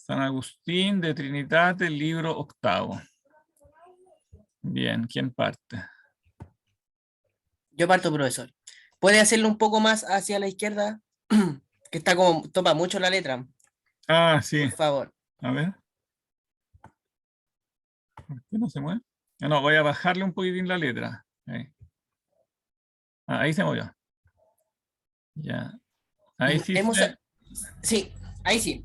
San Agustín de Trinitate, libro octavo. Bien, ¿quién parte? Yo parto, profesor. ¿Puede hacerlo un poco más hacia la izquierda? Que está como, topa mucho la letra, Ah, sí. por favor. A ver. ¿Por qué no se mueve? Ah, no, voy a bajarle un poquitín la letra. Ahí, ahí se movió. Ya. Ahí sí Hemos, se... sí, ahí sí.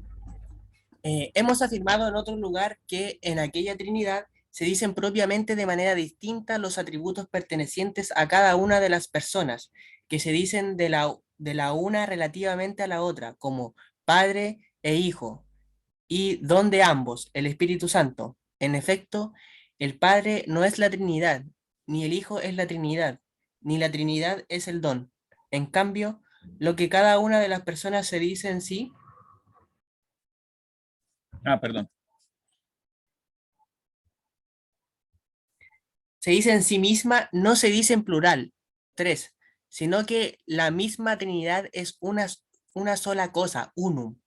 Hemos afirmado en otro lugar que en aquella Trinidad se dicen propiamente de manera distinta los atributos pertenecientes a cada una de las personas, que se dicen de la una relativamente a la otra, como Padre e Hijo, y don de ambos, el Espíritu Santo. En efecto, el Padre no es la Trinidad, ni el Hijo es la Trinidad, ni la Trinidad es el don. En cambio, lo que cada una de las personas se dice en sí, Ah, perdón. se dice en sí misma, no se dice en plural, tres, sino que la misma Trinidad es una sola cosa, unum.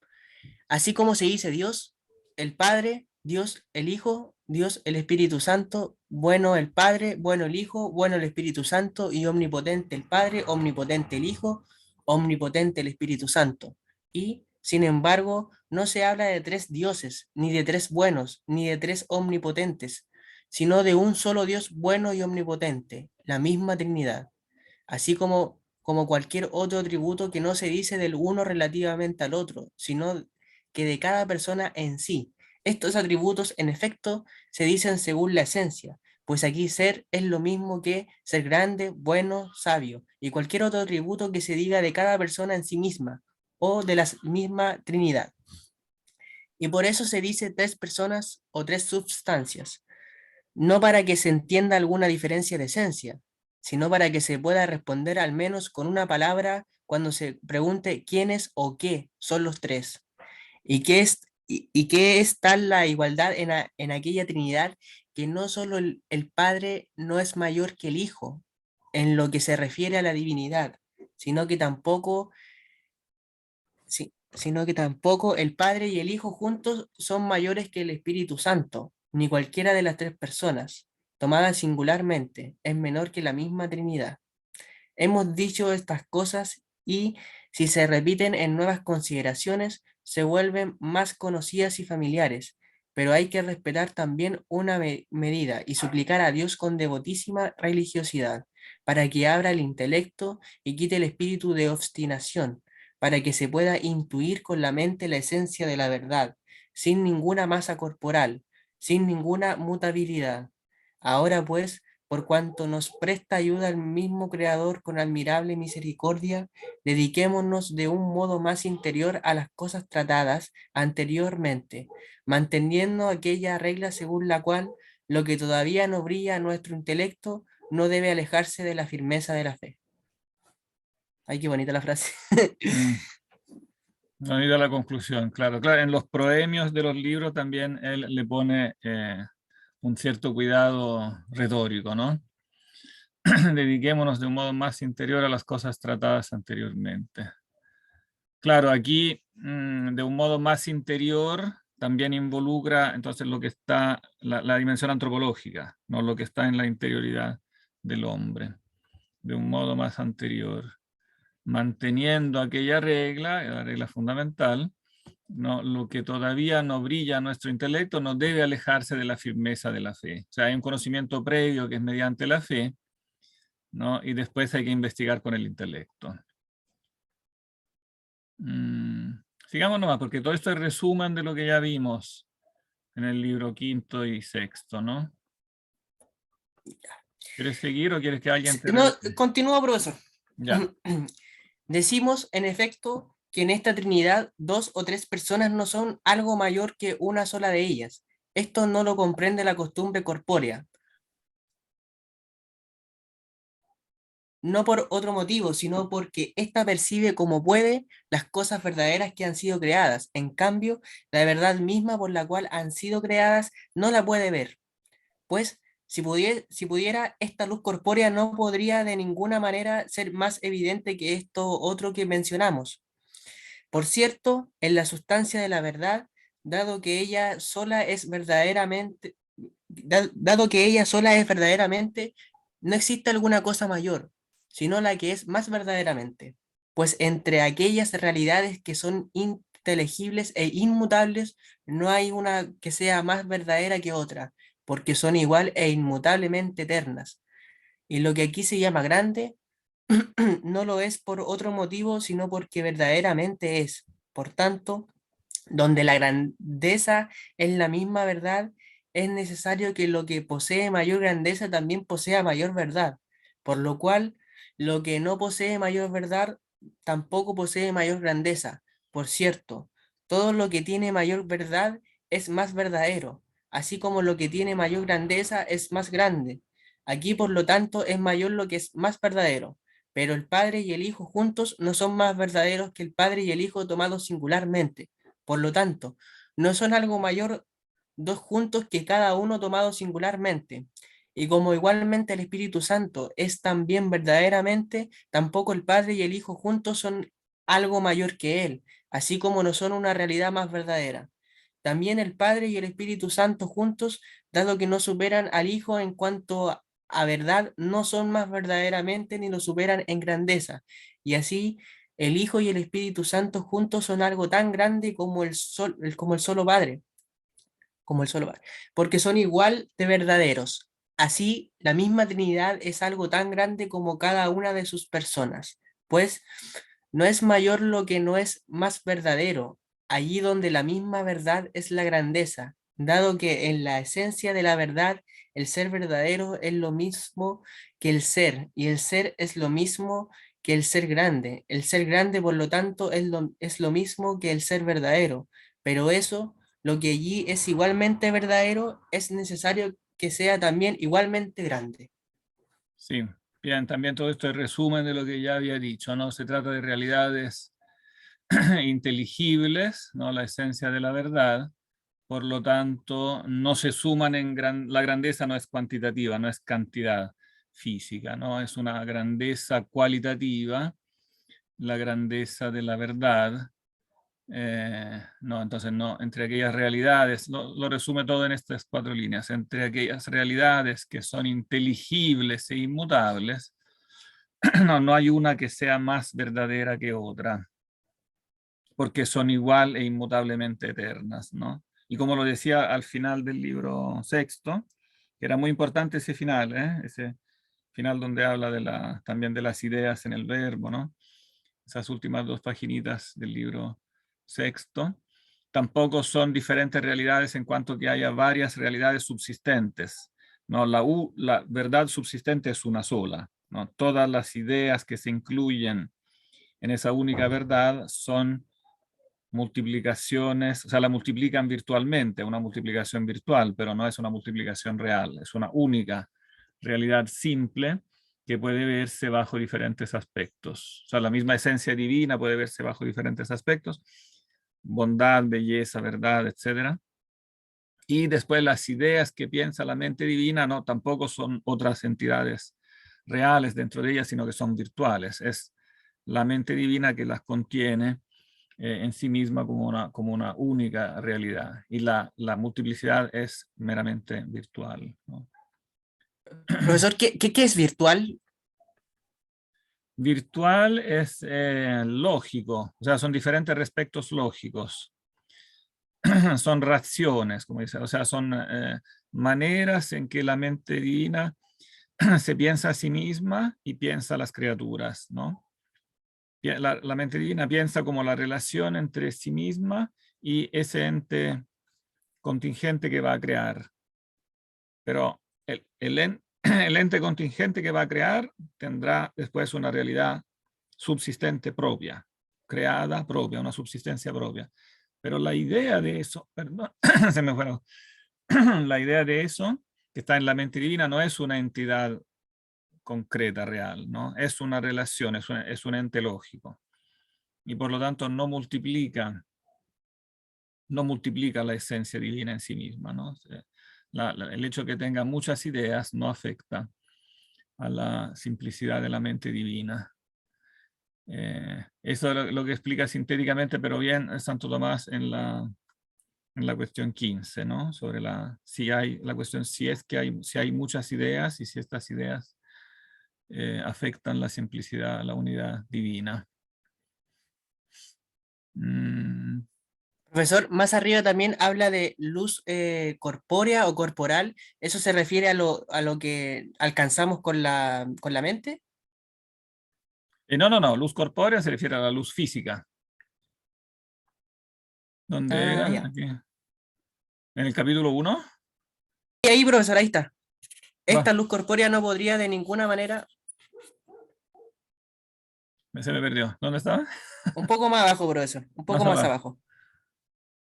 Así como se dice Dios, el Padre, Dios el Hijo, Dios el Espíritu Santo, bueno el Padre, bueno el Hijo, bueno el Espíritu Santo y omnipotente el Padre, omnipotente el Hijo, omnipotente el Espíritu Santo. Y, sin embargo, no se habla de tres dioses, ni de tres buenos, ni de tres omnipotentes, sino de un solo Dios bueno y omnipotente, la misma Trinidad, así como cualquier otro atributo que no se dice del uno relativamente al otro, sino que de cada persona en sí. Estos atributos, en efecto, se dicen según la esencia, pues aquí ser es lo mismo que ser grande, bueno, sabio, y cualquier otro atributo que se diga de cada persona en sí misma, o de la misma Trinidad. Y por eso se dice tres personas o tres substancias, no para que se entienda alguna diferencia de esencia, sino para que se pueda responder al menos con una palabra cuando se pregunte quiénes o qué son los tres, y qué es tal la igualdad en aquella Trinidad que no solo el Padre no es mayor que el Hijo en lo que se refiere a la divinidad, sino que tampoco, sino que tampoco el Padre y el Hijo juntos son mayores que el Espíritu Santo, ni cualquiera de las tres personas, tomada singularmente, es menor que la misma Trinidad. Hemos dicho estas cosas y, si se repiten en nuevas consideraciones, se vuelven más conocidas y familiares, pero hay que respetar también una medida y suplicar a Dios con devotísima religiosidad, para que abra el intelecto y quite el espíritu de obstinación, para que se pueda intuir con la mente la esencia de la verdad, sin ninguna masa corporal, sin ninguna mutabilidad. Ahora pues, por cuanto nos presta ayuda el mismo Creador con admirable misericordia, dediquémonos de un modo más interior a las cosas tratadas anteriormente, manteniendo aquella regla según la cual lo que todavía no brilla a nuestro intelecto no debe alejarse de la firmeza de la fe. Ay, qué bonita la frase. Mm, no he ido a la conclusión, claro. Claro, en los proemios de los libros también él le pone un cierto cuidado retórico, ¿no? Dediquémonos de un modo más interior a las cosas tratadas anteriormente. Claro, aquí de un modo más interior también involucra entonces lo que está, la dimensión antropológica, no lo que está en la interioridad del hombre, de un modo más anterior, manteniendo aquella regla, la regla fundamental, ¿no? Lo que todavía no brilla a nuestro intelecto no debe alejarse de la firmeza de la fe. O sea, hay un conocimiento previo que es mediante la fe, ¿no? Y después hay que investigar con el intelecto. Sigamos nomás, porque todo esto es resumen de lo que ya vimos en el libro quinto y sexto, ¿no? ¿Quieres seguir o quieres que alguien te No, revise? continúa, profesor. Ya. Decimos, en efecto, que en esta Trinidad dos o tres personas no son algo mayor que una sola de ellas. Esto no lo comprende la costumbre corpórea, no por otro motivo, sino porque ésta percibe como puede las cosas verdaderas que han sido creadas. En cambio, la verdad misma por la cual han sido creadas no la puede ver. Pues, si pudiera, esta luz corpórea no podría de ninguna manera ser más evidente que esto otro que mencionamos. Por cierto, en la sustancia de la verdad, dado que ella sola es verdaderamente, dado que ella sola es verdaderamente, no existe alguna cosa mayor, sino la que es más verdaderamente. Pues entre aquellas realidades que son inteligibles e inmutables, no hay una que sea más verdadera que otra, porque son igual e inmutablemente eternas. Y lo que aquí se llama grande no lo es por otro motivo, sino porque verdaderamente es. Por tanto, donde la grandeza es la misma verdad, es necesario que lo que posee mayor grandeza también posea mayor verdad, por lo cual lo que no posee mayor verdad tampoco posee mayor grandeza. Por cierto, todo lo que tiene mayor verdad es más verdadero, así como lo que tiene mayor grandeza es más grande. Aquí, por lo tanto, es mayor lo que es más verdadero, pero el Padre y el Hijo juntos no son más verdaderos que el Padre y el Hijo tomados singularmente. Por lo tanto, no son algo mayor dos juntos que cada uno tomado singularmente. Y como igualmente el Espíritu Santo es también verdaderamente, tampoco el Padre y el Hijo juntos son algo mayor que Él, así como no son una realidad más verdadera. También el Padre y el Espíritu Santo juntos, dado que no superan al Hijo en cuanto a verdad, no son más verdaderamente ni lo superan en grandeza. Y así el Hijo y el Espíritu Santo juntos son algo tan grande como como el solo Padre, como el solo Padre, porque son igual de verdaderos. Así, la misma Trinidad es algo tan grande como cada una de sus personas, pues no es mayor lo que no es más verdadero, allí donde la misma verdad es la grandeza, dado que en la esencia de la verdad el ser verdadero es lo mismo que el ser, y el ser es lo mismo que el ser grande. El ser grande, por lo tanto, es lo mismo que el ser verdadero, pero eso, lo que allí es igualmente verdadero, es necesario que sea también igualmente grande. Sí, bien, también todo esto es resumen de lo que ya había dicho, ¿no? Se trata de realidades inteligibles, ¿no? La esencia de la verdad, por lo tanto, no se suman la grandeza no es cuantitativa, no es cantidad física, ¿no? Es una grandeza cualitativa, la grandeza de la verdad. No, entonces no, entre aquellas realidades, lo resume todo en estas 4 líneas, entre aquellas realidades que son inteligibles e inmutables, no hay una que sea más verdadera que otra, porque son igual e inmutablemente eternas, ¿no? Y como lo decía al final del libro sexto, que era muy importante ese final, ese final donde habla también de las ideas en el verbo, ¿no? Esas últimas 2 paginitas del libro sexto. Tampoco son diferentes realidades en cuanto que haya varias realidades subsistentes. ¿No? La verdad subsistente es una sola, ¿no? Todas las ideas que se incluyen en esa única verdad son multiplicaciones, o sea, la multiplican virtualmente, una multiplicación virtual, pero no es una multiplicación real, es una única realidad simple que puede verse bajo diferentes aspectos. O sea, la misma esencia divina puede verse bajo diferentes aspectos, bondad, belleza, verdad, etc. Y después las ideas que piensa la mente divina no tampoco son otras entidades reales dentro de ella, sino que son virtuales. Es la mente divina que las contiene en sí misma como una única realidad. Y la multiplicidad es meramente virtual, ¿no? Profesor, ¿qué es virtual? Virtual es lógico, o sea, son diferentes aspectos lógicos. Son reacciones, como dice, o sea, son maneras en que la mente divina se piensa a sí misma y piensa a las criaturas, ¿no? La mente divina piensa como la relación entre sí misma y ese ente contingente que va a crear. Pero el ente contingente que va a crear tendrá después una realidad subsistente propia, creada propia, una subsistencia propia. Pero la idea de eso, perdón, se me fueron. La idea de eso que está en la mente divina no es una entidad concreta, real, ¿no? Es una relación, es un ente lógico. Y por lo tanto no multiplica la esencia divina en sí misma, ¿no? El hecho de que tenga muchas ideas no afecta a la simplicidad de la mente divina. Eso es lo que explica sintéticamente, pero bien, Santo Tomás en la cuestión 15, ¿no? Sobre la cuestión si hay muchas ideas y si estas ideas afectan la simplicidad, la unidad divina. Mm, Profesor, más arriba también habla de luz corpórea o corporal. ¿Eso se refiere a lo que alcanzamos con la mente? no, luz corpórea se refiere a la luz física. ¿Dónde Ah, era? ya. Aquí. En el capítulo 1. Y ahí, profesor, ahí está. Esta Va, luz corpórea no podría de ninguna manera. se me perdió. ¿Dónde estaba? Un poco más abajo, profesor. Un Más poco más abajo. abajo.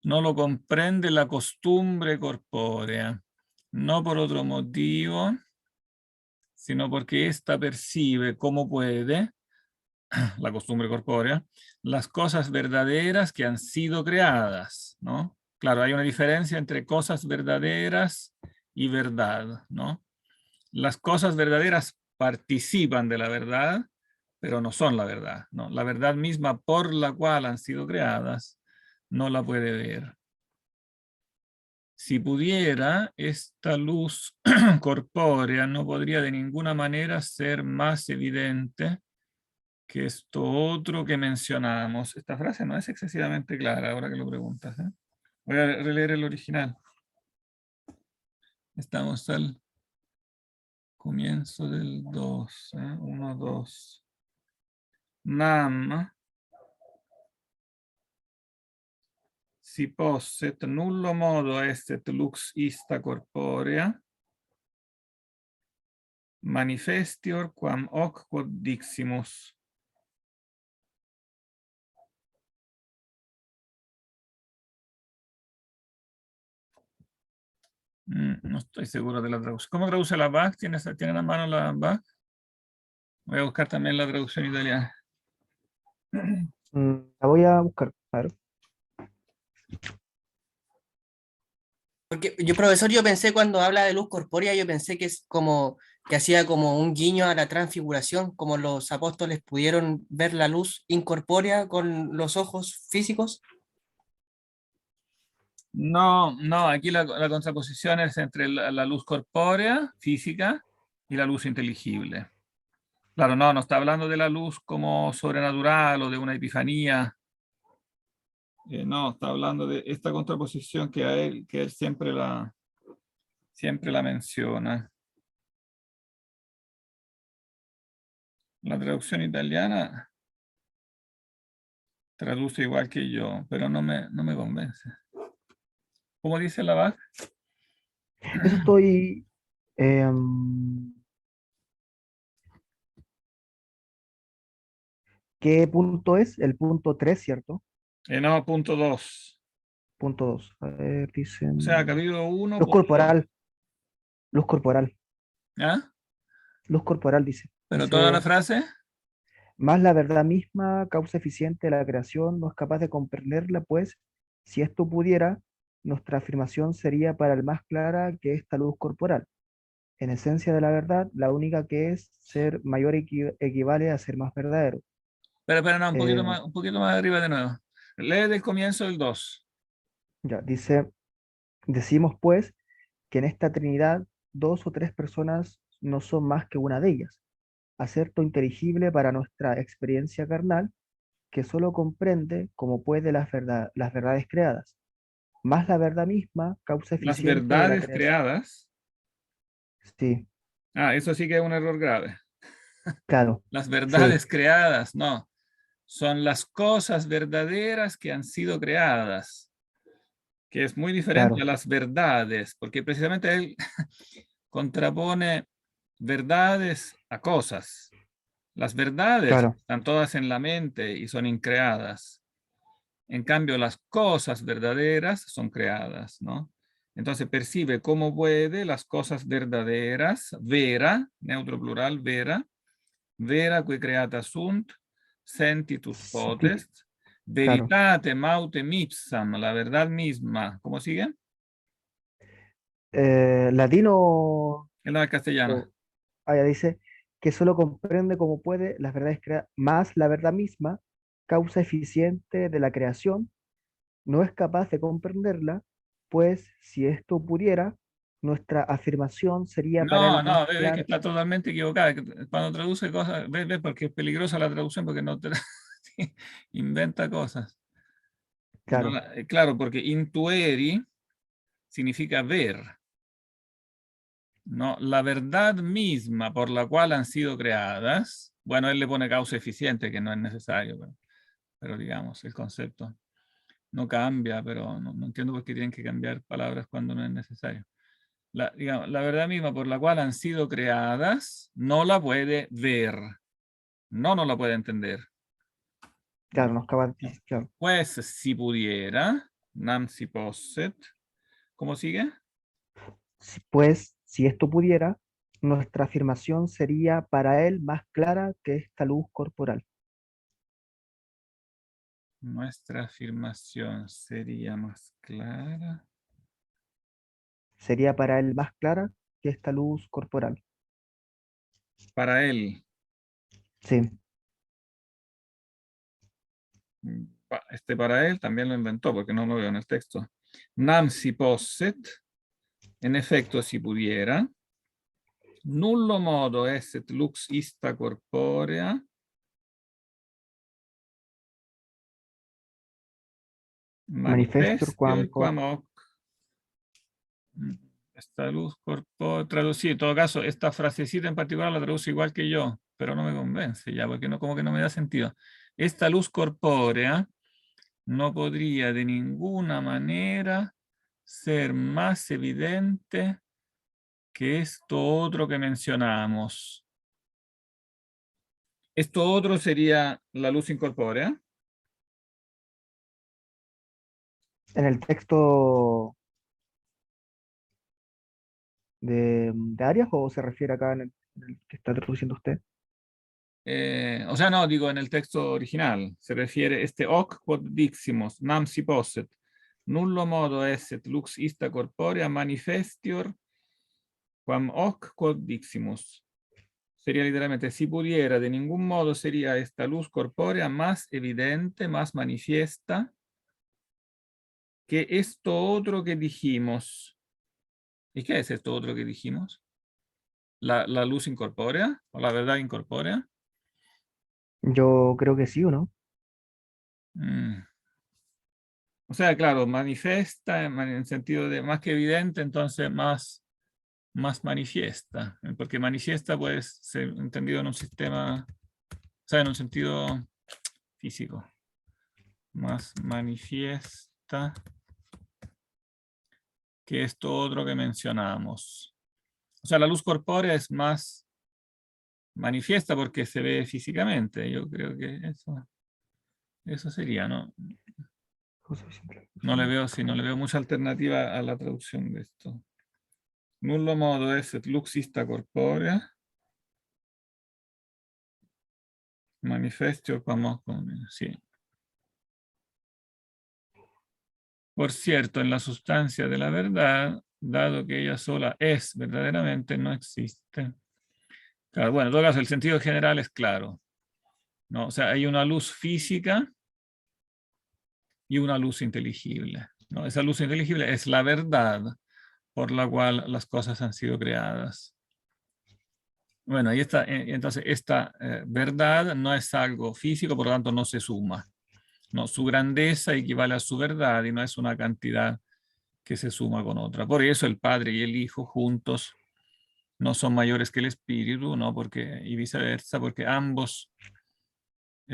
No lo comprende la costumbre corpórea, no por otro motivo, sino porque ésta percibe cómo puede, la costumbre corpórea, las cosas verdaderas que han sido creadas, ¿no? Claro, hay una diferencia entre cosas verdaderas y verdad, ¿no? Las cosas verdaderas participan de la verdad, pero no son la verdad, ¿no? La verdad misma por la cual han sido creadas no la puede ver. Si pudiera, esta luz corpórea no podría de ninguna manera ser más evidente que esto otro que mencionamos. Esta frase no es excesivamente clara ahora que lo preguntas, ¿eh? Voy a releer el original. Estamos al comienzo del 2, 1, 2. Nam, si posset nullo modo esset lux ista corporea, manifestior quam hoc quod diximus. No estoy seguro de la traducción. ¿Cómo traduce la BAC? ¿Tienen a mano la BAC? Voy a buscar también la traducción italiana. La voy a buscar. A ver. Porque yo, profesor, yo pensé cuando habla de luz corpórea, yo pensé que es como que hacía como un guiño a la transfiguración, como los apóstoles pudieron ver la luz incorpórea con los ojos físicos. No, no, aquí la contraposición es entre la luz corpórea, física, y la luz inteligible. Claro, no está hablando de la luz como sobrenatural o de una epifanía. No, está hablando de esta contraposición que él siempre la menciona. La traducción italiana traduce igual que yo, pero no me convence. ¿Cómo dice la BAC? Eso estoy. em, ¿Qué punto es? El punto 3, ¿cierto? No, punto 2. Punto 2. A ver, O sea, dicen. capítulo 1, Luz punto 2. corporal. Luz corporal. ¿Ah? Luz corporal, dice. Pero toda la Dice. frase, Más la verdad misma, causa eficiente de la creación, no es capaz de comprenderla, pues, si esto pudiera, nuestra afirmación sería para el más clara que esta luz corporal. En esencia de la verdad, la única que es ser mayor equivale a ser más verdadero. pero no, Eh, un poquito más arriba de nuevo. Lee del comienzo del 2. ya, dice, decimos pues que en esta Trinidad dos o tres personas no son más que una de ellas, acerto inteligible para nuestra experiencia carnal, que solo comprende como puede las verdades creadas, más la verdad misma, causa Las eficiente de la verdades creación. creadas. Sí, Eso sí que es un error grave. claro, Las sí, verdades creadas, no. Son las cosas verdaderas que han sido creadas, que es muy diferente a claro, las verdades, porque precisamente él contrapone verdades a cosas. Las verdades claro. están todas en la mente y son increadas. En cambio, las cosas verdaderas son creadas, ¿no? Entonces percibe cómo puede las cosas verdaderas, vera, neutro plural, vera, vera qui creata sunt, sentitus Sí, potest, claro. veritate maute ipsam, la verdad misma. ¿Cómo sigue? Latino, En el castellano. allá dice que solo comprende como puede las verdades creadas, más la verdad misma, causa eficiente de la creación, no es capaz de comprenderla, pues, si esto pudiera, nuestra afirmación sería para No, él más no, ves que clara. está totalmente equivocada. Cuando traduce cosas, ves porque es peligrosa la traducción porque no te inventa cosas. No, Claro, claro, porque intueri significa ver, ¿no? La verdad misma por la cual han sido creadas, bueno, él le pone causa eficiente, que no es necesario, pero digamos, el concepto no cambia, pero no entiendo por qué tienen que cambiar palabras cuando no es necesario. Digamos, la verdad misma por la cual han sido creadas, no la puede ver, no la puede entender. claro, nos acaba, Sí. claro. Pues si pudiera, nam si posset, ¿cómo sigue? Pues, si esto pudiera, nuestra afirmación sería para él más clara que esta luz corporal. Nuestra afirmación sería más clara. Sería para él más clara que esta luz corporal. Para él, Sí, para él también lo inventó, porque no lo veo en el texto. Nam si posset, en efecto, si pudiera. Nullo modo esset lux ista corporea. manifestur quam Manifestio quam hoc. Esta luz corpórea, traducir, en todo caso, esta frasecita en particular la traduce igual que yo, pero no me convence ya, porque no, como que no me da sentido. Esta luz corpórea no podría de ninguna manera ser más evidente que esto otro que mencionamos. Esto otro sería la luz incorpórea. en el texto de Arias, o se refiere acá en el que está traduciendo usted. O sea, no, digo en el texto original, se refiere este hoc quod diximus, nam si posset, nullo modo esset lux ista corporea manifestior quam hoc quod diximus. Sería literalmente, si pudiera, de ningún modo sería esta luz corpórea más evidente, más manifiesta que esto otro que dijimos. ¿Y qué es esto otro que dijimos? ¿La luz incorpórea o la verdad incorpórea? Yo creo que sí, ¿o no? Mm. O sea, claro, manifiesta en sentido de más que evidente, entonces más manifiesta, porque manifiesta puede ser entendido en un sistema, o sea, en un sentido físico. Más manifiesta que esto otro que mencionamos. O sea, la luz corpórea es más manifiesta porque se ve físicamente. Yo creo que eso sería, ¿no? No le veo, sí, no le veo mucha alternativa a la traducción de esto. Nullo modo esset lux ista corporea. Manifestio como, sí. Por cierto, en la sustancia de la verdad, dado que ella sola es verdaderamente, no existe. Claro, bueno, en todo caso, el sentido general es claro, ¿no? O sea, hay una luz física y una luz inteligible, ¿no? Esa luz inteligible es la verdad por la cual las cosas han sido creadas. Bueno, y entonces esta verdad no es algo físico, por lo tanto no se suma. ¿No? Su grandeza equivale a su verdad y no es una cantidad que se suma con otra. Por eso el Padre y el Hijo juntos no son mayores que el Espíritu, ¿no? Porque, y viceversa, porque ambos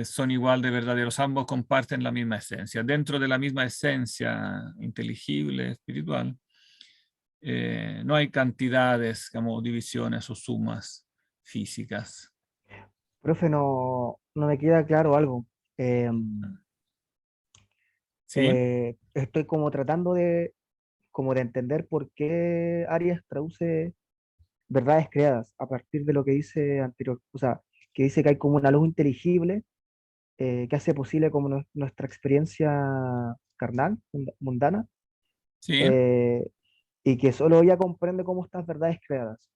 son igual de verdaderos, ambos comparten la misma esencia. Dentro de la misma esencia inteligible, espiritual, no hay cantidades como divisiones o sumas físicas. Profe, no me queda claro algo. ¿Sí? Estoy como tratando como de entender por qué Arias traduce verdades creadas a partir de lo que dice anterior. O sea, que dice que hay como una luz inteligible que hace posible como nuestra experiencia carnal, mundana, ¿Sí? eh, y que solo ella comprende como estas verdades creadas.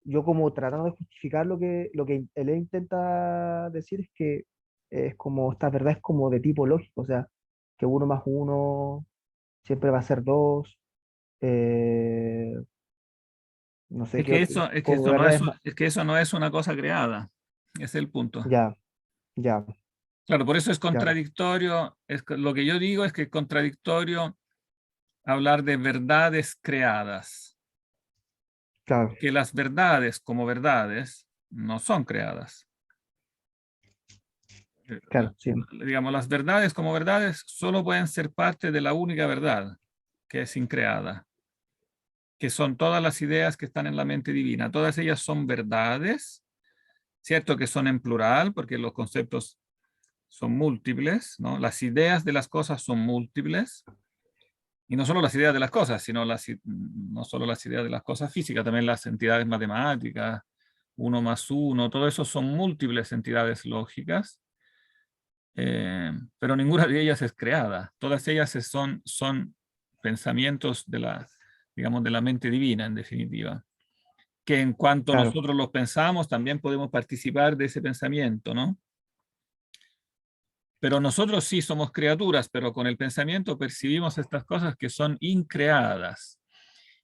Yo como tratando de justificar lo que él intenta decir es que es como estas verdades como de tipo lógico, o sea, que uno más uno siempre va a ser dos, eh, no sé Es qué, que eso, es que como eso no es, verdades más. es que eso no es una cosa creada. Ese es el punto. Ya, ya, Claro, por eso es claro, contradictorio. Lo que yo digo es que es contradictorio hablar de verdades creadas, claro, porque las verdades como verdades no son creadas. claro, sí, Digamos, las verdades como verdades solo pueden ser parte de la única verdad, que es increada, que son todas las ideas que están en la mente divina. Todas ellas son verdades, cierto que son en plural, porque los conceptos son múltiples, ¿no? Las ideas de las cosas son múltiples, y no solo las ideas de las cosas, sino no solo las ideas de las cosas físicas, también las entidades matemáticas, uno más uno, todo eso son múltiples entidades lógicas, pero ninguna de ellas es creada. Todas ellas son pensamientos digamos, de la mente divina, en definitiva. Que en cuanto claro, nosotros los pensamos, también podemos participar de ese pensamiento, ¿no? Pero nosotros sí somos criaturas, pero con el pensamiento percibimos estas cosas que son increadas.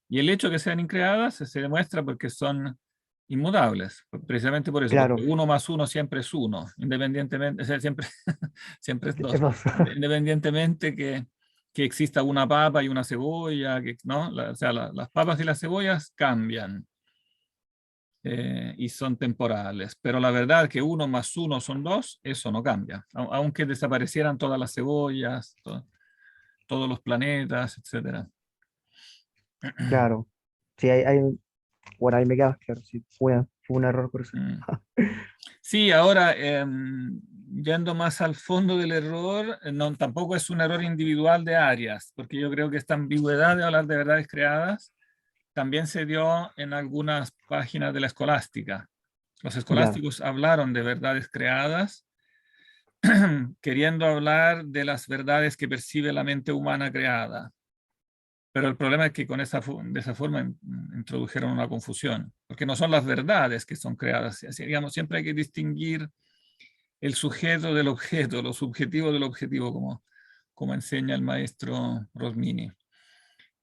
Y el hecho de que sean increadas se demuestra porque son inmutables, precisamente por eso, porque claro. uno más uno siempre es uno, independientemente, o sea, siempre, siempre es ¿Qué dos, pasó? independientemente que exista una papa y una cebolla, ¿no? O sea, las papas y las cebollas cambian y son temporales, pero la verdad que uno más uno son dos, eso no cambia, aunque desaparecieran todas las cebollas, todos los planetas, etcétera. Claro, sí, bueno, ahí me quedas claro, sí, fue un error por eso. Mm. Sí, ahora, yendo más al fondo del error, no, tampoco es un error individual de Arias, porque yo creo que esta ambigüedad de hablar de verdades creadas también se dio en algunas páginas de la escolástica. Los Ya, escolásticos hablaron de verdades creadas, queriendo hablar de las verdades que percibe la mente humana creada. Pero el problema es que de esa forma introdujeron una confusión, porque no son las verdades que son creadas. Así, digamos, siempre hay que distinguir el sujeto del objeto, lo subjetivo del objetivo, como enseña el maestro Rosmini.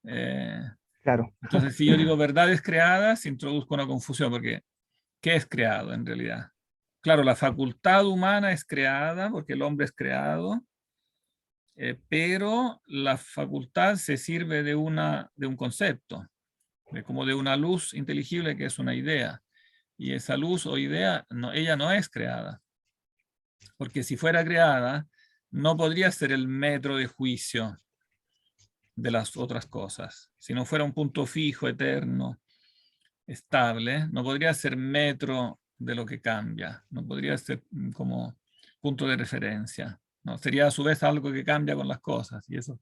Eh, claro, entonces, si yo digo verdades creadas, introduzco una confusión, porque ¿qué es creado en realidad? Claro, la facultad humana es creada, porque el hombre es creado, pero la facultad se sirve de un concepto, como de una luz inteligible que es una idea. Y esa luz o idea, no, ella no es creada, porque si fuera creada, no podría ser el metro de juicio de las otras cosas. Si no fuera un punto fijo, eterno, estable, no podría ser metro de lo que cambia, no podría ser como punto de referencia. ¿No? Sería a su vez algo que cambia con las cosas, y eso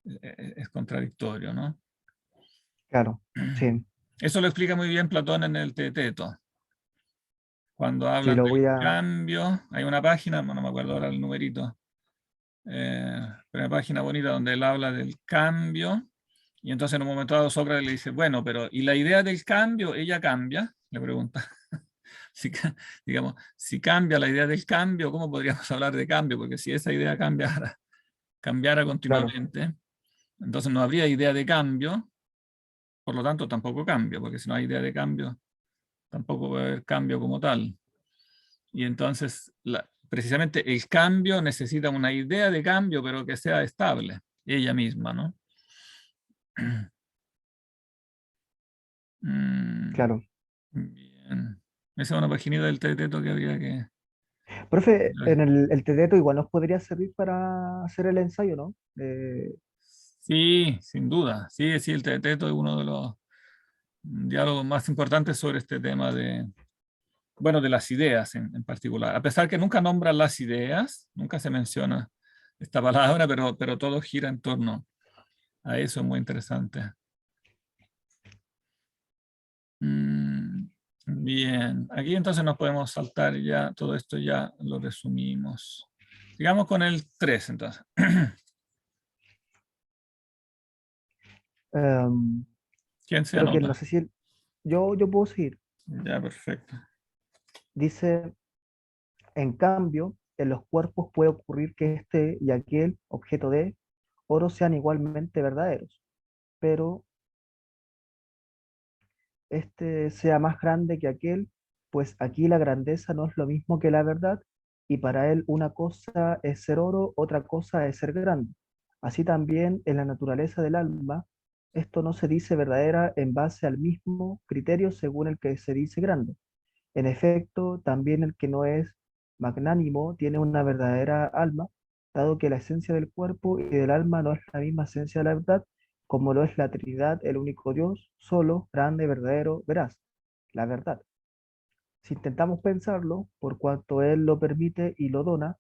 es contradictorio, ¿no? claro, sí, Eso lo explica muy bien Platón en el Teeteto. Cuando sí, hablan lo del voy a, cambio, hay una página, no me acuerdo ahora el numerito, pero una página bonita donde él habla del cambio, y entonces en un momento dado Sócrates le dice, bueno, pero ¿y la idea del cambio, ella cambia? Le pregunta. Si, digamos, si cambia la idea del cambio, ¿cómo podríamos hablar de cambio? Porque si esa idea cambiara claro, continuamente, entonces no habría idea de cambio, por lo tanto tampoco cambio, porque si no hay idea de cambio, tampoco puede haber cambio como tal. Y entonces, precisamente el cambio necesita una idea de cambio, pero que sea estable, ella misma, ¿no? Mm, claro. bien. Esa es una paginita del teteto que habría que... Profe, en el tedeto igual nos podría servir para hacer el ensayo, ¿no? Sí, sin duda. Sí, sí, el teteto es uno de los diálogos más importantes sobre este tema bueno, de las ideas en particular. A pesar que nunca nombra las ideas, nunca se menciona esta palabra, pero todo gira en torno a eso, es muy interesante. Mm, bien, aquí entonces nos podemos saltar ya, todo esto ya lo resumimos. Sigamos con el 3 entonces. Em, ¿Quién se Creo que no anota? sé si yo puedo seguir. Ya, perfecto. Dice, en cambio, en los cuerpos puede ocurrir que este y aquel objeto de oro sean igualmente verdaderos. pero este sea más grande que aquel, pues aquí la grandeza no es lo mismo que la verdad, y para él una cosa es ser oro, otra cosa es ser grande. Así también en la naturaleza del alma, esto no se dice verdadera en base al mismo criterio según el que se dice grande. En efecto, también el que no es magnánimo tiene una verdadera alma, dado que la esencia del cuerpo y del alma no es la misma esencia de la verdad, como lo es la Trinidad, el único Dios, solo, grande, verdadero, veraz, la verdad. Si intentamos pensarlo, por cuanto Él lo permite y lo dona,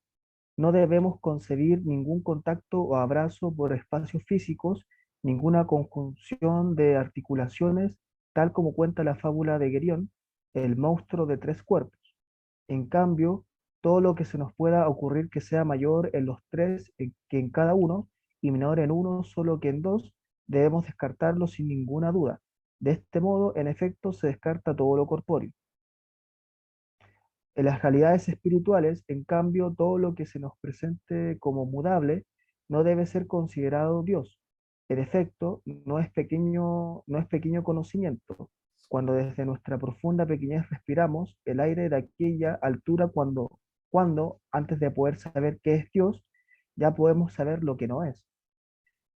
no debemos concebir ningún contacto o abrazo por espacios físicos, ninguna conjunción de articulaciones, tal como cuenta la fábula de Gerión, el monstruo de tres cuerpos. En cambio, todo lo que se nos pueda ocurrir que sea mayor en los tres que en cada uno y menor en uno solo que en dos, debemos descartarlo sin ninguna duda. De este modo, en efecto, se descarta todo lo corpóreo. En las realidades espirituales, en cambio, todo lo que se nos presente como mudable no debe ser considerado Dios. En efecto, no es pequeño conocimiento. Cuando desde nuestra profunda pequeñez respiramos el aire de aquella altura, cuando antes de poder saber qué es Dios, ya podemos saber lo que no es.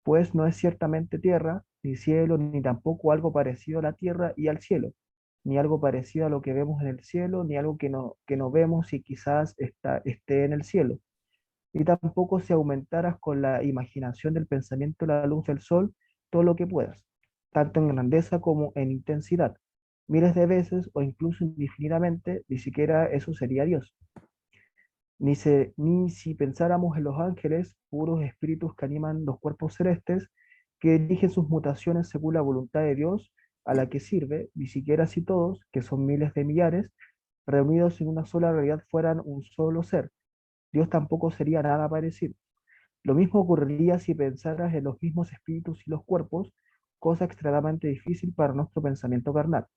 Pues no es ciertamente tierra, ni cielo, ni tampoco algo parecido a la tierra y al cielo, ni algo parecido a lo que vemos en el cielo, ni algo que no vemos y quizás esté en el cielo. Y tampoco si aumentaras con la imaginación del pensamiento la luz del sol, todo lo que puedas, tanto en grandeza como en intensidad. Miles de veces o incluso indefinidamente, ni siquiera eso sería Dios. Ni si pensáramos en los ángeles, puros espíritus que animan los cuerpos celestes, que dirigen sus mutaciones según la voluntad de Dios, a la que sirve, ni siquiera si todos, que son miles de millares, reunidos en una sola realidad fueran un solo ser. Dios tampoco sería nada parecido. Lo mismo ocurriría si pensaras en los mismos espíritus y los cuerpos, cosa extremadamente difícil para nuestro pensamiento carnal.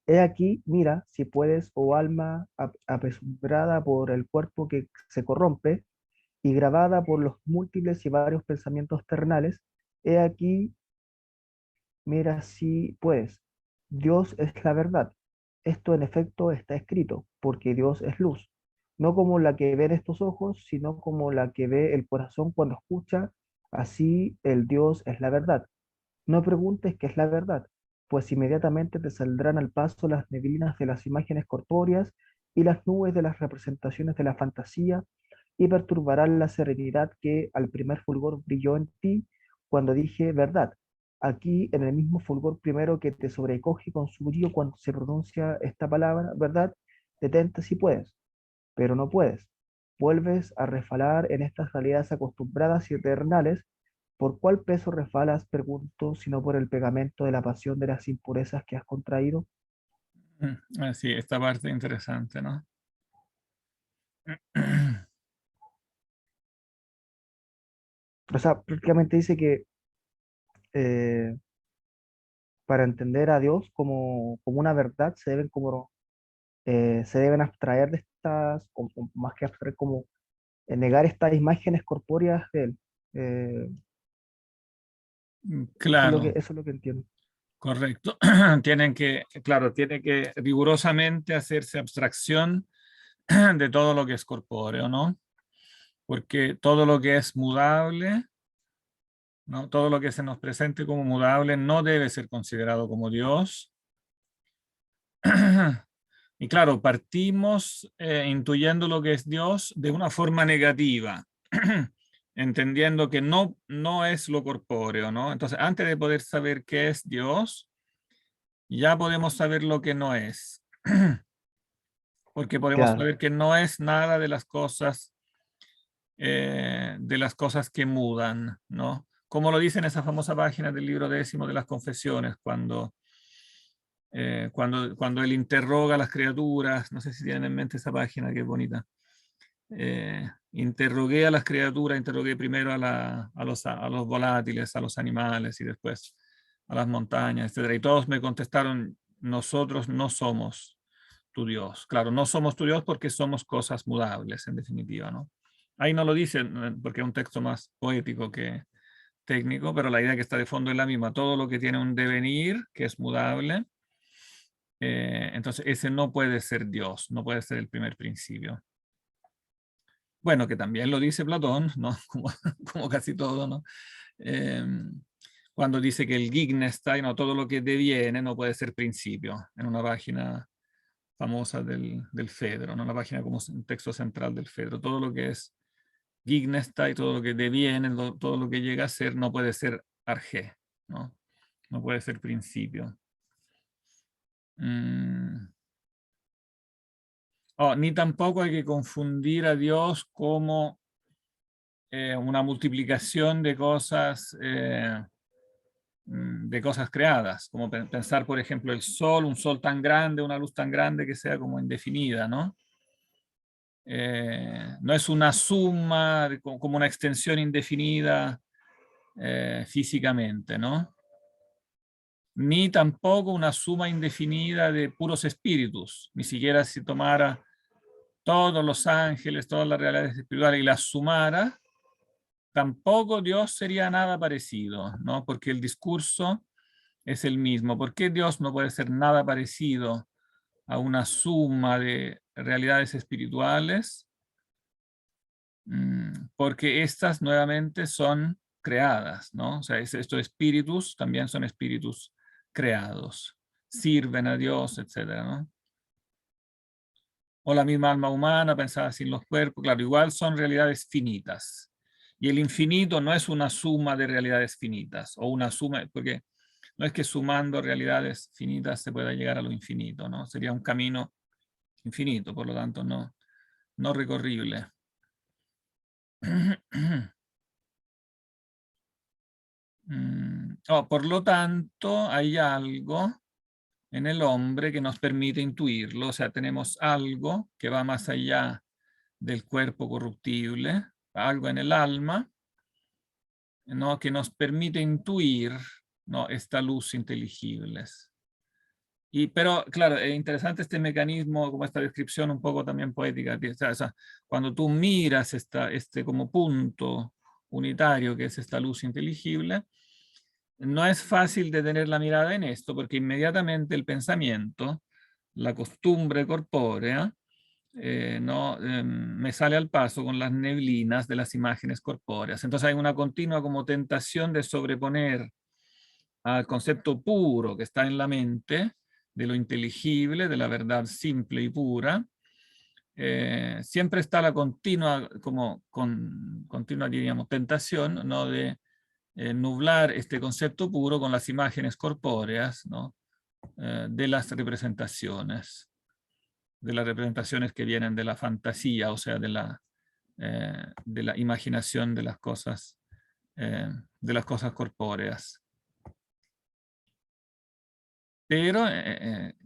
He aquí, mira, si puedes, oh alma apesumbrada por el cuerpo que se corrompe y grabada por los múltiples y varios pensamientos terrenales, he aquí, mira si puedes. Dios es la verdad. Esto en efecto está escrito, porque Dios es luz, no como la que ven estos ojos, sino como la que ve el corazón cuando escucha, así el Dios es la verdad. No preguntes qué es la verdad, pues inmediatamente te saldrán al paso las neblinas de las imágenes corpóreas y las nubes de las representaciones de la fantasía, y perturbarán la serenidad que al primer fulgor brilló en ti cuando dije verdad. Aquí, en el mismo fulgor primero que te sobrecoge con su brillo cuando se pronuncia esta palabra, verdad, detente si puedes, pero no puedes. Vuelves a refalar en estas realidades acostumbradas y eternales. ¿Por cuál peso refalas, pregunto, sino por el pegamento de la pasión de las impurezas que has contraído? Así, esta parte interesante, ¿no? O sea, prácticamente dice que eh, para entender a Dios como una verdad se deben abstraer de estas, o más que abstraer, como negar estas imágenes corpóreas de Él. Claro, Eso es lo que entiendo. correcto. Tienen que, claro, tiene que rigurosamente hacerse abstracción de todo lo que es corpóreo, ¿no? Porque todo lo que es mudable, ¿no? Todo lo que se nos presente como mudable no debe ser considerado como Dios. Y claro, partimos intuyendo lo que es Dios de una forma negativa, entendiendo que no es lo corpóreo, ¿no? Entonces, antes de poder saber qué es Dios, ya podemos saber lo que no es, porque podemos Claro, saber que no es nada de las cosas que mudan, ¿no? Como lo dice en esa famosa página del libro 10 de las Confesiones, cuando él interroga a las criaturas, no sé si tienen en mente esa página, que es bonita. Interrogué a las criaturas, interrogué primero a los volátiles, a los animales y después a las montañas, etcétera. Y todos me contestaron, nosotros no somos tu Dios. Claro, no somos tu Dios porque somos cosas mudables, en definitiva, ¿no? Ahí no lo dicen porque es un texto más poético técnico, pero la idea que está de fondo es la misma. Todo lo que tiene un devenir, que es mudable, entonces ese no puede ser Dios, no puede ser el primer principio. Bueno, que también lo dice Platón, ¿no? Como casi todo, ¿no? Cuando dice que el Gignestein, o todo lo que deviene, no puede ser principio, en una página famosa del Fedro, ¿no? Una página como un texto central del Fedro. Todo lo que es Gignestein, todo lo que deviene, todo lo que llega a ser, no puede ser arjé, ¿no? No puede ser principio. Ni tampoco hay que confundir a Dios como una multiplicación de cosas creadas, como pensar, por ejemplo, el sol, un sol tan grande, una luz tan grande que sea como indefinida, ¿no? No es una suma, como una extensión indefinida físicamente, ¿no? Ni tampoco una suma indefinida de puros espíritus, ni siquiera si tomara todos los ángeles, todas las realidades espirituales y las sumara, tampoco Dios sería nada parecido, ¿no? Porque el discurso es el mismo. ¿Por qué Dios no puede ser nada parecido a una suma de realidades espirituales? Porque estas nuevamente son creadas, ¿no? O sea, estos espíritus también son espíritus creados, sirven a Dios, etcétera, ¿no? O la misma alma humana pensada sin los cuerpos, claro, igual son realidades finitas. Y el infinito no es una suma de realidades finitas, o una suma, porque no es que sumando realidades finitas se pueda llegar a lo infinito, ¿no? Sería un camino infinito, por lo tanto no recorrible. Por lo tanto, hay algo en el hombre que nos permite intuirlo, o sea, tenemos algo que va más allá del cuerpo corruptible, algo en el alma, ¿no? Que nos permite intuir, ¿no? Esta luz inteligible. Pero claro, es interesante este mecanismo, como esta descripción un poco también poética. O sea, cuando tú miras este como punto unitario que es esta luz inteligible, no es fácil detener la mirada en esto porque inmediatamente el pensamiento, la costumbre corpórea, no, me sale al paso con las neblinas de las imágenes corpóreas. Entonces hay una continua como tentación de sobreponer al concepto puro que está en la mente, de lo inteligible, de la verdad simple y pura. Siempre está la continua, continua, diríamos, tentación, ¿no? De nublar este concepto puro con las imágenes corpóreas, ¿no? De las representaciones que vienen de la fantasía, o sea, de la imaginación de las cosas corpóreas. Pero,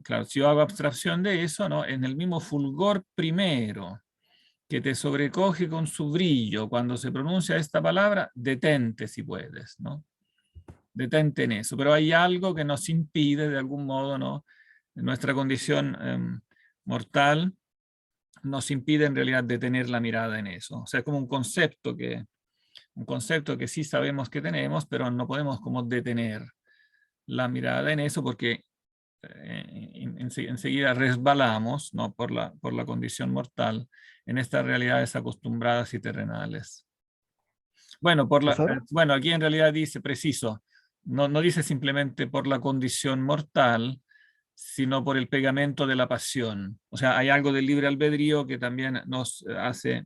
claro, si yo hago abstracción de eso, ¿no? En el mismo fulgor primero que te sobrecoge con su brillo cuando se pronuncia esta palabra, detente si puedes, ¿no? Detente en eso. Pero hay algo que nos impide, de algún modo, ¿no? Nuestra condición mortal nos impide en realidad detener la mirada en eso. O sea, es como un concepto que sí sabemos que tenemos, pero no podemos como detener la mirada en eso porque enseguida resbalamos, ¿no? por la condición mortal en estas realidades acostumbradas y terrenales. Bueno, Profesor, bueno, aquí en realidad dice preciso, no dice simplemente por la condición mortal, sino por el pegamento de la pasión. O sea, hay algo del libre albedrío que también nos hace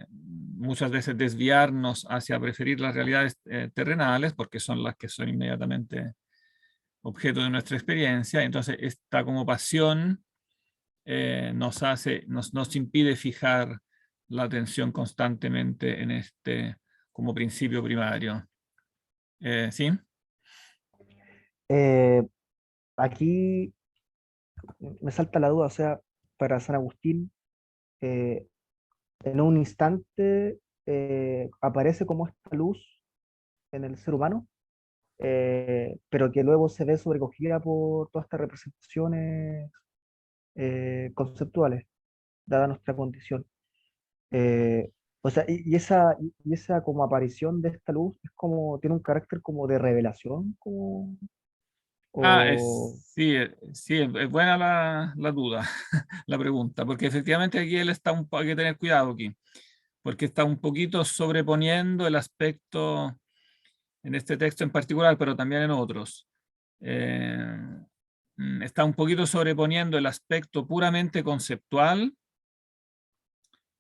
muchas veces desviarnos hacia preferir las realidades terrenales, porque son las que son inmediatamente objeto de nuestra experiencia. Entonces, esta como pasión nos impide fijar la atención constantemente en este como principio primario. ¿Sí? eh, aquí me salta la duda, o sea, para San Agustín, eh, en un instante aparece como esta luz en el ser humano, pero que luego se ve sobrecogida por todas estas representaciones conceptuales, dada nuestra condición. O sea, y esa como aparición de esta luz es como, tiene un carácter como de revelación, como, o, Sí, sí, es buena la duda, la pregunta, porque efectivamente aquí él está hay que tener cuidado aquí, porque está un poquito sobreponiendo el aspecto en este texto en particular, pero también en otros. eh, Está un poquito sobreponiendo el aspecto puramente conceptual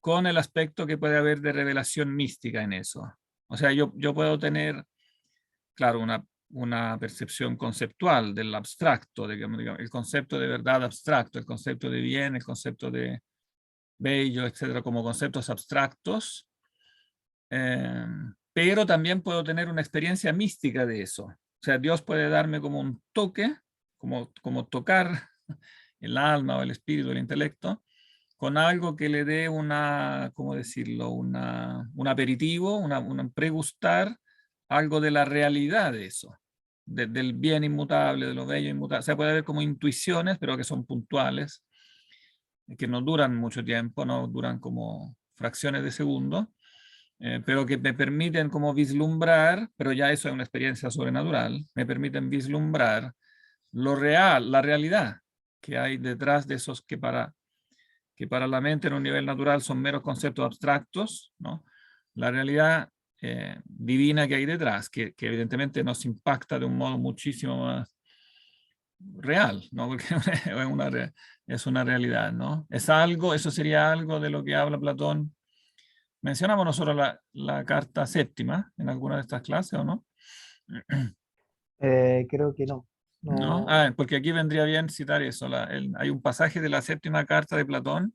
con el aspecto que puede haber de revelación mística en eso. O sea, yo puedo tener, claro, una percepción conceptual del abstracto, digamos, el concepto de verdad abstracto, el concepto de bien, el concepto de bello, etcétera, como conceptos abstractos, eh, pero también puedo tener una experiencia mística de eso. O sea, Dios puede darme como un toque, como tocar el alma o el espíritu, el intelecto, con algo que le dé una, ¿cómo decirlo? Un aperitivo, un pregustar, algo de la realidad de eso, del bien inmutable, de lo bello inmutable. O sea, puede haber como intuiciones, pero que son puntuales, que no duran mucho tiempo, no duran como fracciones de segundo, pero que me permiten como vislumbrar, pero ya eso es una experiencia sobrenatural, me permiten vislumbrar lo real, la realidad que hay detrás de esos que para la mente en un nivel natural son meros conceptos abstractos, ¿no? La realidad divina que hay detrás, que evidentemente nos impacta de un modo muchísimo más real, ¿no? Porque es una realidad, ¿no? Es algo, eso sería algo de lo que habla Platón. Mencionamos nosotros la carta séptima en alguna de estas clases, ¿o no? creo que no, ¿No? no, Porque aquí vendría bien citar eso. Hay un pasaje de la séptima carta de Platón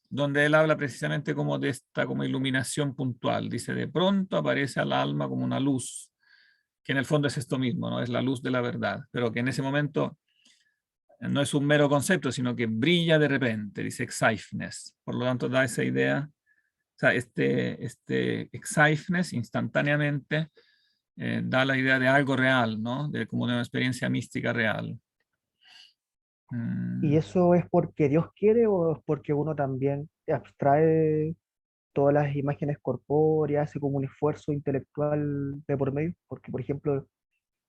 donde él habla precisamente como de esta como iluminación puntual. Dice, de pronto aparece al alma como una luz, que en el fondo es esto mismo, ¿no? Es la luz de la verdad, pero que en ese momento no es un mero concepto, sino que brilla de repente, dice exifnes. Por lo tanto, da esa idea, o sea, este exifnes instantáneamente da la idea de algo real, ¿no? De como de una experiencia mística real. ¿y Mm. eso es porque Dios quiere o es porque uno también abstrae todas las imágenes corpóreas, hace como un esfuerzo intelectual de por medio? Porque, por ejemplo,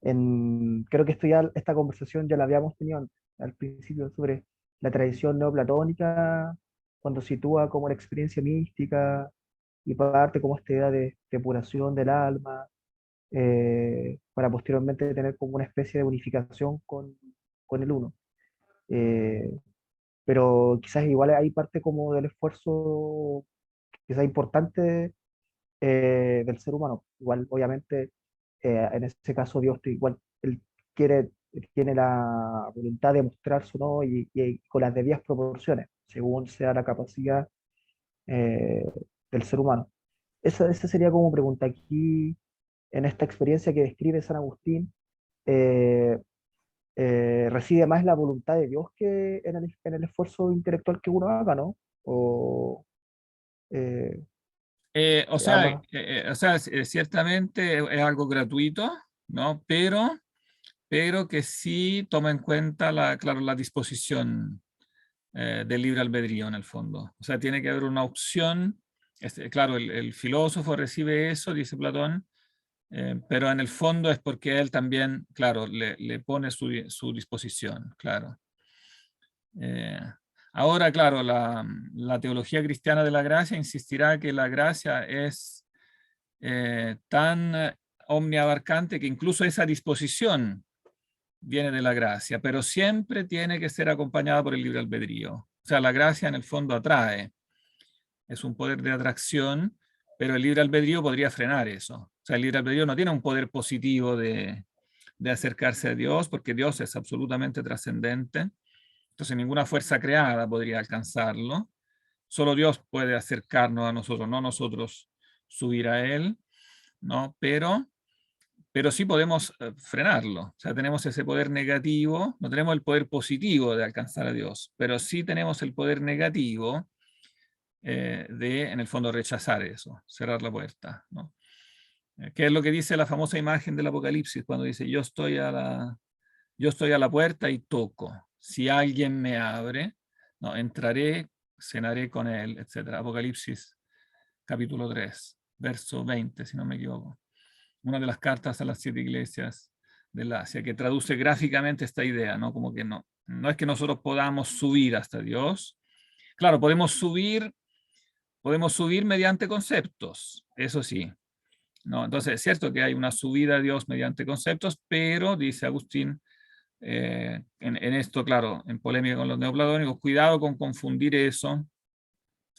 creo que esta conversación ya la habíamos tenido al principio sobre la tradición neoplatónica, cuando sitúa como la experiencia mística y parte como esta idea de depuración del alma, para posteriormente tener como una especie de unificación con el uno. Eh, pero quizás igual hay parte como del esfuerzo quizás importante del ser humano. Igual, obviamente, en ese caso Dios igual, él quiere, tiene la voluntad de mostrarse, ¿no? Y con las debidas proporciones, según sea la capacidad eh, del ser humano. Esa sería como pregunta aquí, en esta experiencia que describe San Agustín, eh, reside más la voluntad de Dios que en el esfuerzo intelectual que uno haga, ¿no? Eh, ambas. O sea, ciertamente es algo gratuito, ¿no? Pero que sí toma en cuenta claro, la disposición del libre albedrío en el fondo. O sea, tiene que haber una opción. Claro, el filósofo recibe eso, dice Platón, pero en el fondo es porque él también, claro, le pone su disposición, claro. Eh, Ahora, claro, la teología cristiana de la gracia insistirá que la gracia es tan omniabarcante que incluso esa disposición viene de la gracia, pero siempre tiene que ser acompañada por el libre albedrío. O sea, la gracia en el fondo atrae, es un poder de atracción, pero el libre albedrío podría frenar eso. O sea, el libre albedrío no tiene un poder positivo de acercarse a Dios, porque Dios es absolutamente trascendente. Entonces, ninguna fuerza creada podría alcanzarlo. Solo Dios puede acercarnos a nosotros, no nosotros subir a Él, ¿no? Pero sí podemos frenarlo. O sea, tenemos ese poder negativo, no tenemos el poder positivo de alcanzar a Dios, pero sí tenemos el poder negativo de, en el fondo, rechazar eso, cerrar la puerta, ¿no? ¿Qué es lo que dice la famosa imagen del Apocalipsis cuando dice, yo estoy a la puerta y toco. Si alguien me abre, no, entraré, cenaré con él, etcétera. Apocalipsis capítulo 3, verso 20, si no me equivoco. Una de las cartas a las 7 iglesias del Asia, que traduce gráficamente esta idea, ¿no? Como que no es que nosotros podamos subir hasta Dios. Claro, podemos subir mediante conceptos, eso sí, ¿no? Entonces es cierto que hay una subida a Dios mediante conceptos, pero, dice Agustín, en esto, claro, en polémica con los neoplatónicos, cuidado con confundir eso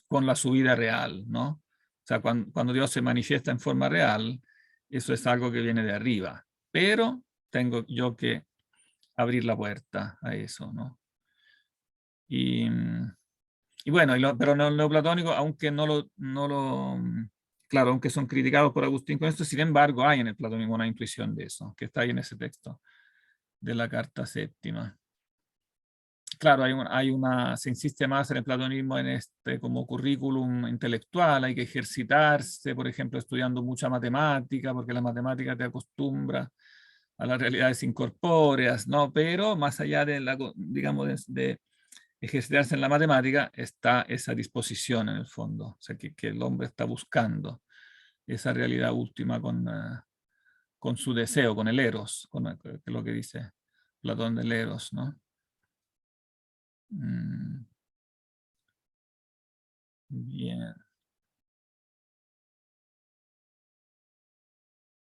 con la subida real, ¿no? O sea, cuando Dios se manifiesta en forma real, eso es algo que viene de arriba, pero tengo yo que abrir la puerta a eso, ¿no? Y bueno, pero los neoplatónicos, aunque claro, aunque son criticados por Agustín con esto, sin embargo, hay en el platonismo una intuición de eso, que está ahí en ese texto de la carta séptima. Claro, se insiste más en el platonismo en este como currículum intelectual, hay que ejercitarse, por ejemplo, estudiando mucha matemática, porque la matemática te acostumbra a las realidades incorpóreas, ¿no? Pero más allá de digamos, de ejercitarse en la matemática, está esa disposición en el fondo, o sea, que el hombre está buscando esa realidad última con su deseo, con el eros, que es lo que dice Platón del eros, ¿no? Bien.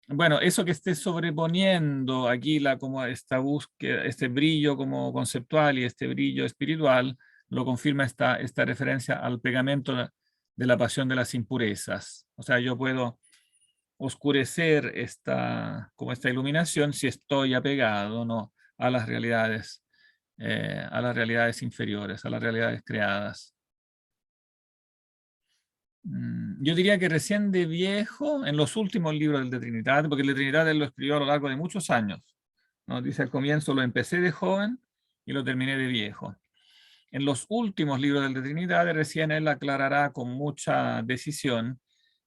Bueno, eso que esté sobreponiendo aquí como esta búsqueda, este brillo como conceptual y este brillo espiritual, lo confirma esta referencia al pegamento de la pasión de las impurezas. O sea, yo puedo oscurecer como esta iluminación si estoy apegado, ¿no?, a las realidades inferiores, a las realidades creadas. Yo diría que recién de viejo, en los últimos libros del de Trinidad, porque el de Trinidad él lo escribió a lo largo de muchos años, ¿no? Dice al comienzo, lo empecé de joven y lo terminé de viejo. En los últimos libros del de Trinidad, recién él aclarará con mucha decisión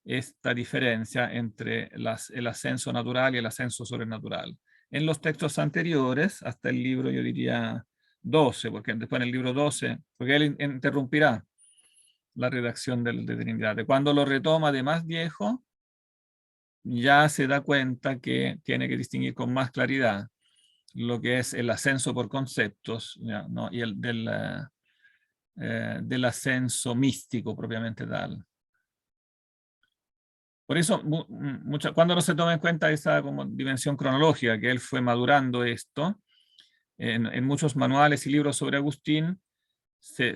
esta diferencia entre el ascenso natural y el ascenso sobrenatural. En los textos anteriores, hasta el libro, yo diría 12, porque después en el libro 12, porque él interrumpirá la redacción de Trinidad. Cuando lo retoma de más viejo, ya se da cuenta que tiene que distinguir con más claridad lo que es el ascenso por conceptos, ¿no?, y el del ascenso místico propiamente tal. Por eso, cuando no se toma en cuenta esa como dimensión cronológica, que él fue madurando esto, en muchos manuales y libros sobre Agustín, se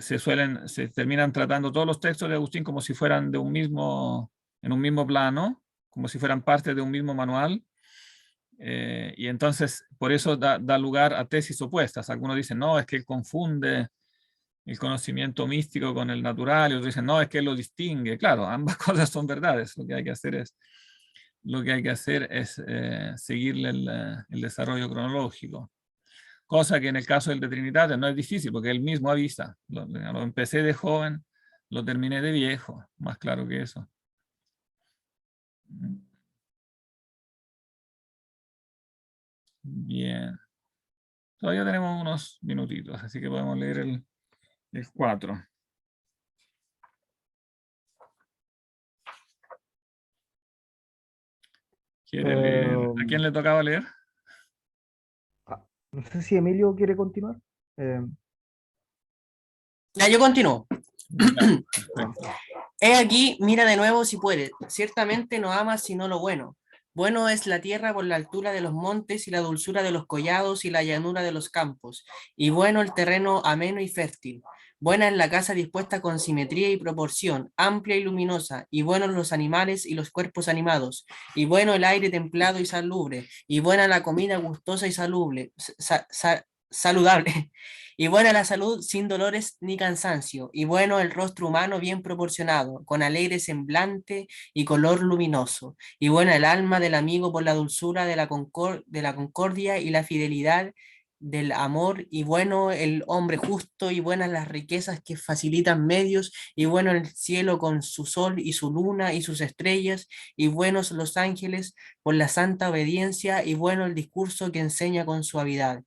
terminan tratando todos los textos de Agustín como si fueran en un mismo plano, como si fueran parte de un mismo manual, y entonces por eso da lugar a tesis opuestas. Algunos dicen, no, es que él confunde el conocimiento místico con el natural, y otros dicen, no, es que él lo distingue. Claro, ambas cosas son verdades. Lo que hay que hacer es seguirle el desarrollo cronológico. Cosa que en el caso del de Trinidad no es difícil, porque él mismo avisa. Lo empecé de joven, lo terminé de viejo. Más claro que eso. Bien. Todavía tenemos unos minutitos, así que podemos leer el 4. ¿Quiere leer? ¿A quién le tocaba leer? No sé si Emilio quiere continuar. Ya, yo continúo. Ya, perfecto. He aquí, mira de nuevo si puedes. Ciertamente no amas sino lo bueno. Bueno es la tierra por la altura de los montes y la dulzura de los collados y la llanura de los campos. Y bueno el terreno ameno y fértil. Buena es la casa dispuesta con simetría y proporción, amplia y luminosa. Y buenos los animales y los cuerpos animados. Y bueno el aire templado y salubre. Y buena la comida gustosa y saludable. Y buena la salud sin dolores ni cansancio, y bueno el rostro humano bien proporcionado, con alegre semblante y color luminoso, y buena el alma del amigo por la dulzura de la concordia y la fidelidad del amor, y bueno el hombre justo, y buenas las riquezas que facilitan medios, y bueno el cielo con su sol y su luna y sus estrellas, y buenos los ángeles por la santa obediencia, y bueno el discurso que enseña con suavidad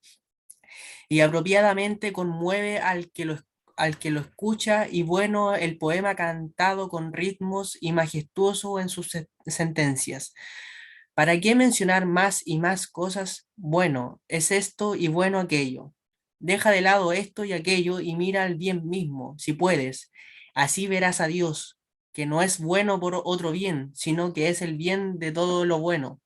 y apropiadamente conmueve al al que lo escucha y bueno el poema cantado con ritmos y majestuoso en sus sentencias. ¿Para qué mencionar más y más cosas? Bueno, es esto y bueno aquello. Deja de lado esto y aquello y mira al bien mismo, si puedes. Así verás a Dios, que no es bueno por otro bien, sino que es el bien de todo lo bueno.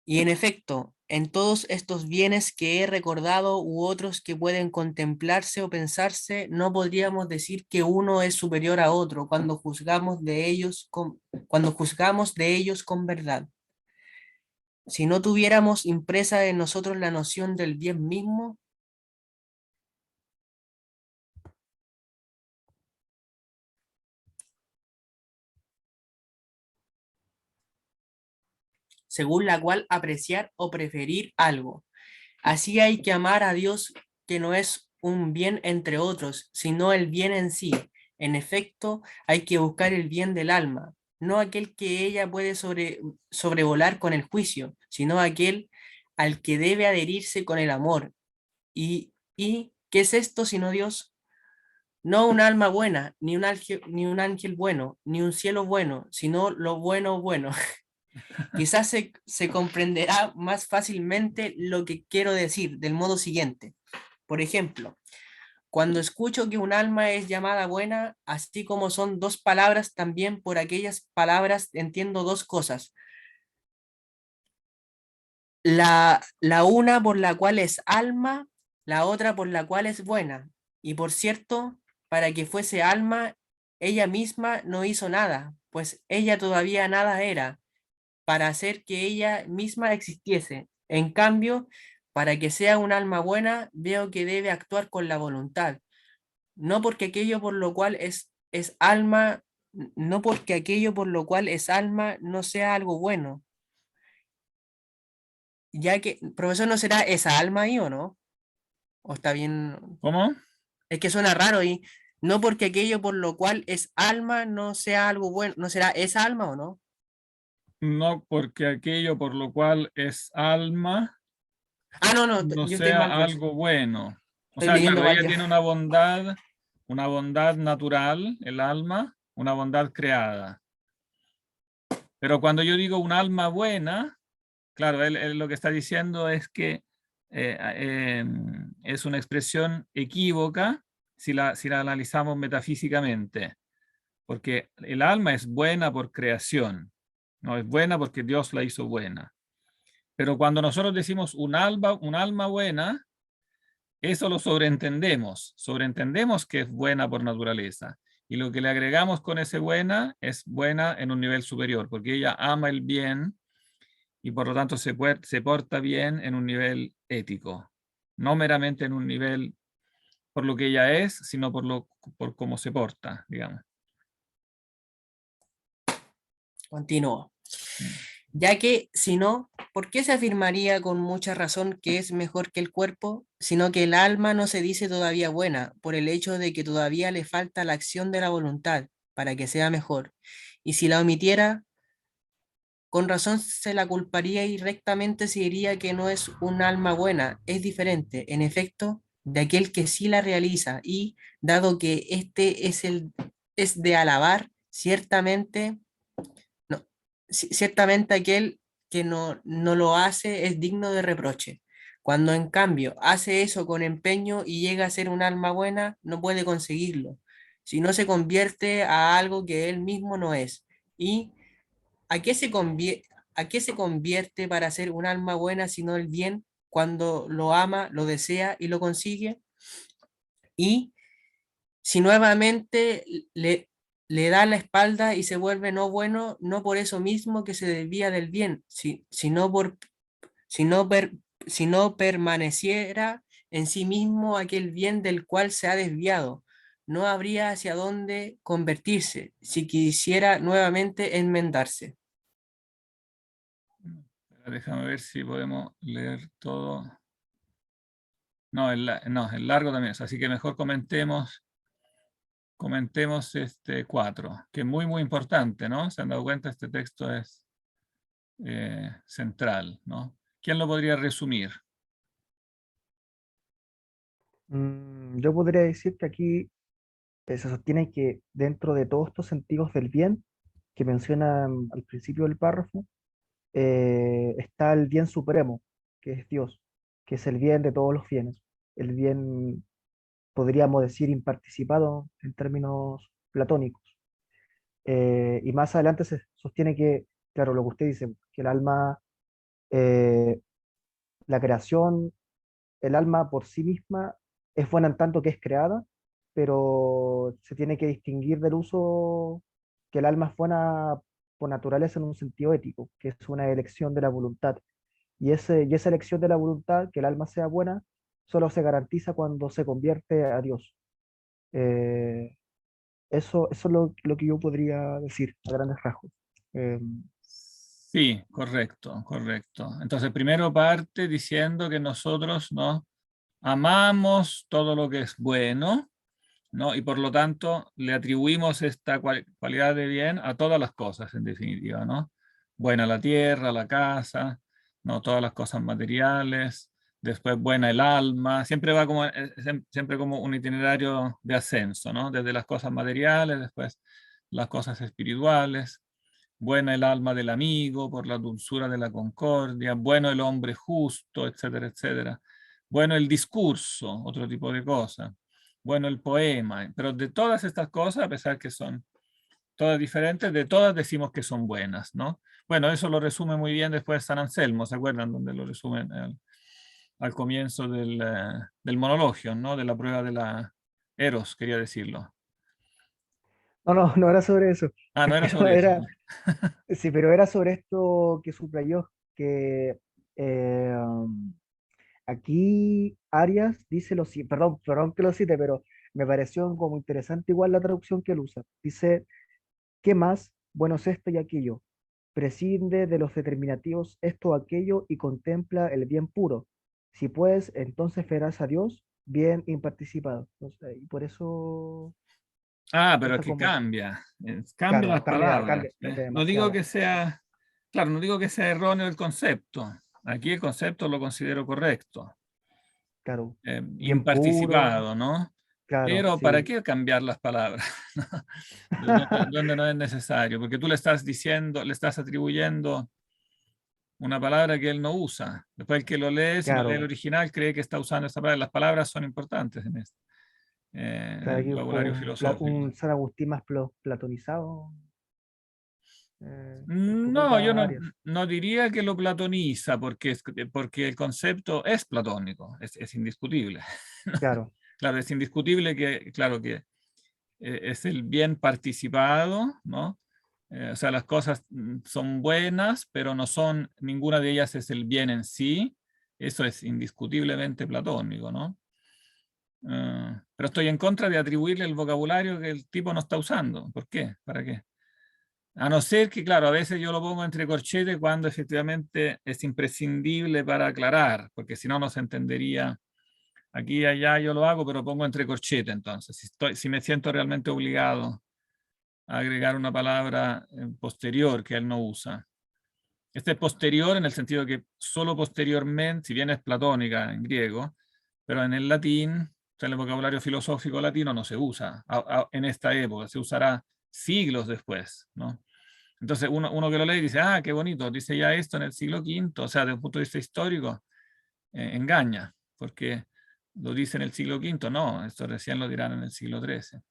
Y en efecto, en todos estos bienes que he recordado u otros que pueden contemplarse o pensarse, no podríamos decir que uno es superior a otro cuando juzgamos de ellos con verdad. Si no tuviéramos impresa en nosotros la noción del bien mismo, según la cual apreciar o preferir algo. Así hay que amar a Dios, que no es un bien entre otros, sino el bien en sí. En efecto, hay que buscar el bien del alma, no aquel que ella puede sobrevolar con el juicio, sino aquel al que debe adherirse con el amor. ¿Y qué es esto sino Dios? No un alma buena, ni un ángel bueno, ni un cielo bueno, sino lo bueno bueno. Quizás se comprenderá más fácilmente lo que quiero decir del modo siguiente. Por ejemplo, cuando escucho que un alma es llamada buena, así como son dos palabras, también por aquellas palabras entiendo dos cosas. La una por la cual es alma, la otra por la cual es buena. Y por cierto, para que fuese alma, ella misma no hizo nada, pues ella todavía nada era para hacer que ella misma existiese. En cambio, para que sea un alma buena, veo que debe actuar con la voluntad, no porque aquello por lo cual es alma, no porque aquello por lo cual es alma no sea algo bueno, ya que, profesor, ¿no será esa alma ahí o no? ¿O está bien? ¿Cómo? Es que suena raro y no porque aquello por lo cual es alma no sea algo bueno, ¿no será esa alma o no? No porque aquello por lo cual es alma Ah, no, no, no yo estoy mal, sea pues. algo bueno. O Estoy sea, leyendo claro, mal ella yo. tiene una bondad natural, el alma, una bondad creada. Pero cuando yo digo un alma buena, claro, él lo que está diciendo es que es una expresión equívoca si la analizamos metafísicamente, porque el alma es buena por creación, no es buena porque Dios la hizo buena. Pero cuando nosotros decimos un alma buena, eso lo sobreentendemos que es buena por naturaleza. Y lo que le agregamos con ese buena es buena en un nivel superior, porque ella ama el bien y por lo tanto se porta bien en un nivel ético, no meramente en un nivel por lo que ella es, sino por cómo se porta, digamos. Continúo. Mm. Ya que, si no, ¿por qué se afirmaría con mucha razón que es mejor que el cuerpo, sino que el alma no se dice todavía buena, por el hecho de que todavía le falta la acción de la voluntad para que sea mejor? Y si la omitiera, con razón se la culparía y rectamente se diría que no es un alma buena, es diferente, en efecto, de aquel que sí la realiza, y dado que este es de alabar, ciertamente no, ciertamente aquel que no lo hace es digno de reproche. Cuando en cambio hace eso con empeño y llega a ser un alma buena, no puede conseguirlo, si no se convierte a algo que él mismo no es. ¿Y a qué se convierte para ser un alma buena sino el bien cuando lo ama, lo desea y lo consigue? Y si nuevamente le da la espalda y se vuelve no bueno, no por eso mismo que se desvía del bien, si no, si no permaneciera en sí mismo aquel bien del cual se ha desviado, no habría hacia dónde convertirse si quisiera nuevamente enmendarse. Déjame ver si podemos leer todo. No, no, el largo también es, así que mejor comentemos este 4, que es muy, muy importante, ¿no? Se han dado cuenta, este texto es central, ¿no? ¿Quién lo podría resumir? Yo podría decir que aquí se sostiene que dentro de todos estos sentidos del bien que mencionan al principio del párrafo, está el bien supremo, que es Dios, que es el bien de todos los bienes, el bien, podríamos decir, imparticipado en términos platónicos. Y más adelante se sostiene que, claro, lo que usted dice, que el alma, eh, la creación, el alma por sí misma es buena en tanto que es creada, pero se tiene que distinguir del uso que el alma es buena por naturaleza en un sentido ético, que es una elección de la voluntad. Y esa elección de la voluntad, que el alma sea buena, solo se garantiza cuando se convierte a Dios. Eh, eso es lo que yo podría decir a grandes rasgos. Eh, Sí, correcto, correcto. Entonces, primero parte diciendo que nosotros no amamos todo lo que es bueno, ¿no? Y por lo tanto le atribuimos esta cualidad de bien a todas las cosas, en definitiva, ¿no? Buena la tierra, la casa, ¿no? Todas las cosas materiales, después buena el alma, siempre va como, siempre como un itinerario de ascenso, ¿no? Desde las cosas materiales, después las cosas espirituales, buena el alma del amigo por la dulzura de la concordia, bueno el hombre justo, etcétera, etcétera. Bueno el discurso, otro tipo de cosas. Bueno el poema, pero de todas estas cosas, a pesar que son todas diferentes, de todas decimos que son buenas, ¿no? Bueno, eso lo resume muy bien después San Anselmo, ¿se acuerdan? Donde lo resumen al comienzo del monologio, ¿no? De la prueba de la Eros, quería decirlo. no, no, no era sobre eso, Ah, no era pero sobre eso. era, sí, pero era sobre esto que subrayó, que um, aquí Arias dice lo siguiente, perdón que lo cite, pero me pareció como interesante igual la traducción que él usa. Dice, ¿qué más? Bueno, es esto y aquello. Prescinde de los determinativos esto o aquello y contempla el bien puro. Si puedes, entonces verás a Dios bien imparticipado. Y por eso, Ah, pero esa aquí como, cambia, cambia claro, las palabras. cambia No digo demasiado. que sea, claro, no digo que sea erróneo el concepto. Aquí el concepto lo considero correcto, Claro, bien puro, imparticipado, ¿no? claro, Pero ¿para sí, qué cambiar las palabras? Donde no es necesario, porque tú le estás diciendo, le estás atribuyendo una palabra que él no usa. Después el que lo lee, si no lee el claro. original, cree que está usando esa palabra. Las palabras son importantes en Claro, el aquí como vocabulario filosófico. un San Agustín más platonizado, el que No, yo ocupa no, Arias. no diría que lo platoniza, porque el concepto es platónico, es indiscutible. Claro, Claro, es indiscutible que, claro, que es el bien participado, ¿no? O sea, las cosas son buenas, pero no son, ninguna de ellas es el bien en sí. Eso es indiscutiblemente platónico, ¿no? Pero estoy en contra de atribuirle el vocabulario que el tipo no está usando. ¿Por qué? ¿Para qué? A no ser que, claro, a veces yo lo pongo entre corchetes cuando efectivamente es imprescindible para aclarar, porque si no, no se entendería. Aquí y allá yo lo hago, pero pongo entre corchetes entonces. Si me siento realmente obligado a agregar una palabra posterior que él no usa. Este es posterior en el sentido que solo posteriormente, si bien es platónica en griego, pero en el latín, o sea, en el vocabulario filosófico latino no se usa en esta época, se usará siglos después, ¿no? Entonces uno que lo lee y dice, ah, qué bonito, dice ya esto en el siglo V, o sea, desde un punto de vista histórico, engaña, porque lo dice en el siglo V, no, esto recién lo dirán en el siglo XIII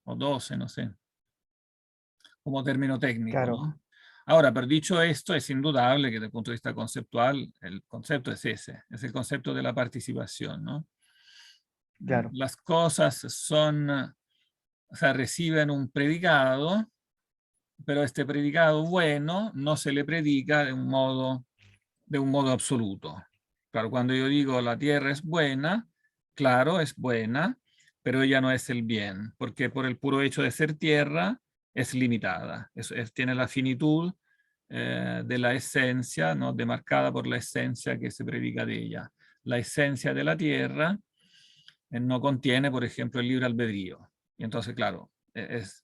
o XII, no sé, como término técnico, claro, ¿no? Ahora, pero dicho esto, es indudable que desde el punto de vista conceptual, el concepto es ese, es el concepto de la participación, ¿no? claro, Las cosas son, o sea, reciben un predicado, pero este predicado bueno no se le predica de un modo absoluto. Claro, cuando yo digo la tierra es buena, claro, es buena, pero ella no es el bien, porque por el puro hecho de ser tierra es limitada, tiene la finitud de la esencia, ¿no? Demarcada por la esencia que se predica de ella. La esencia de la tierra no contiene, por ejemplo, el libre albedrío. Y entonces, claro, es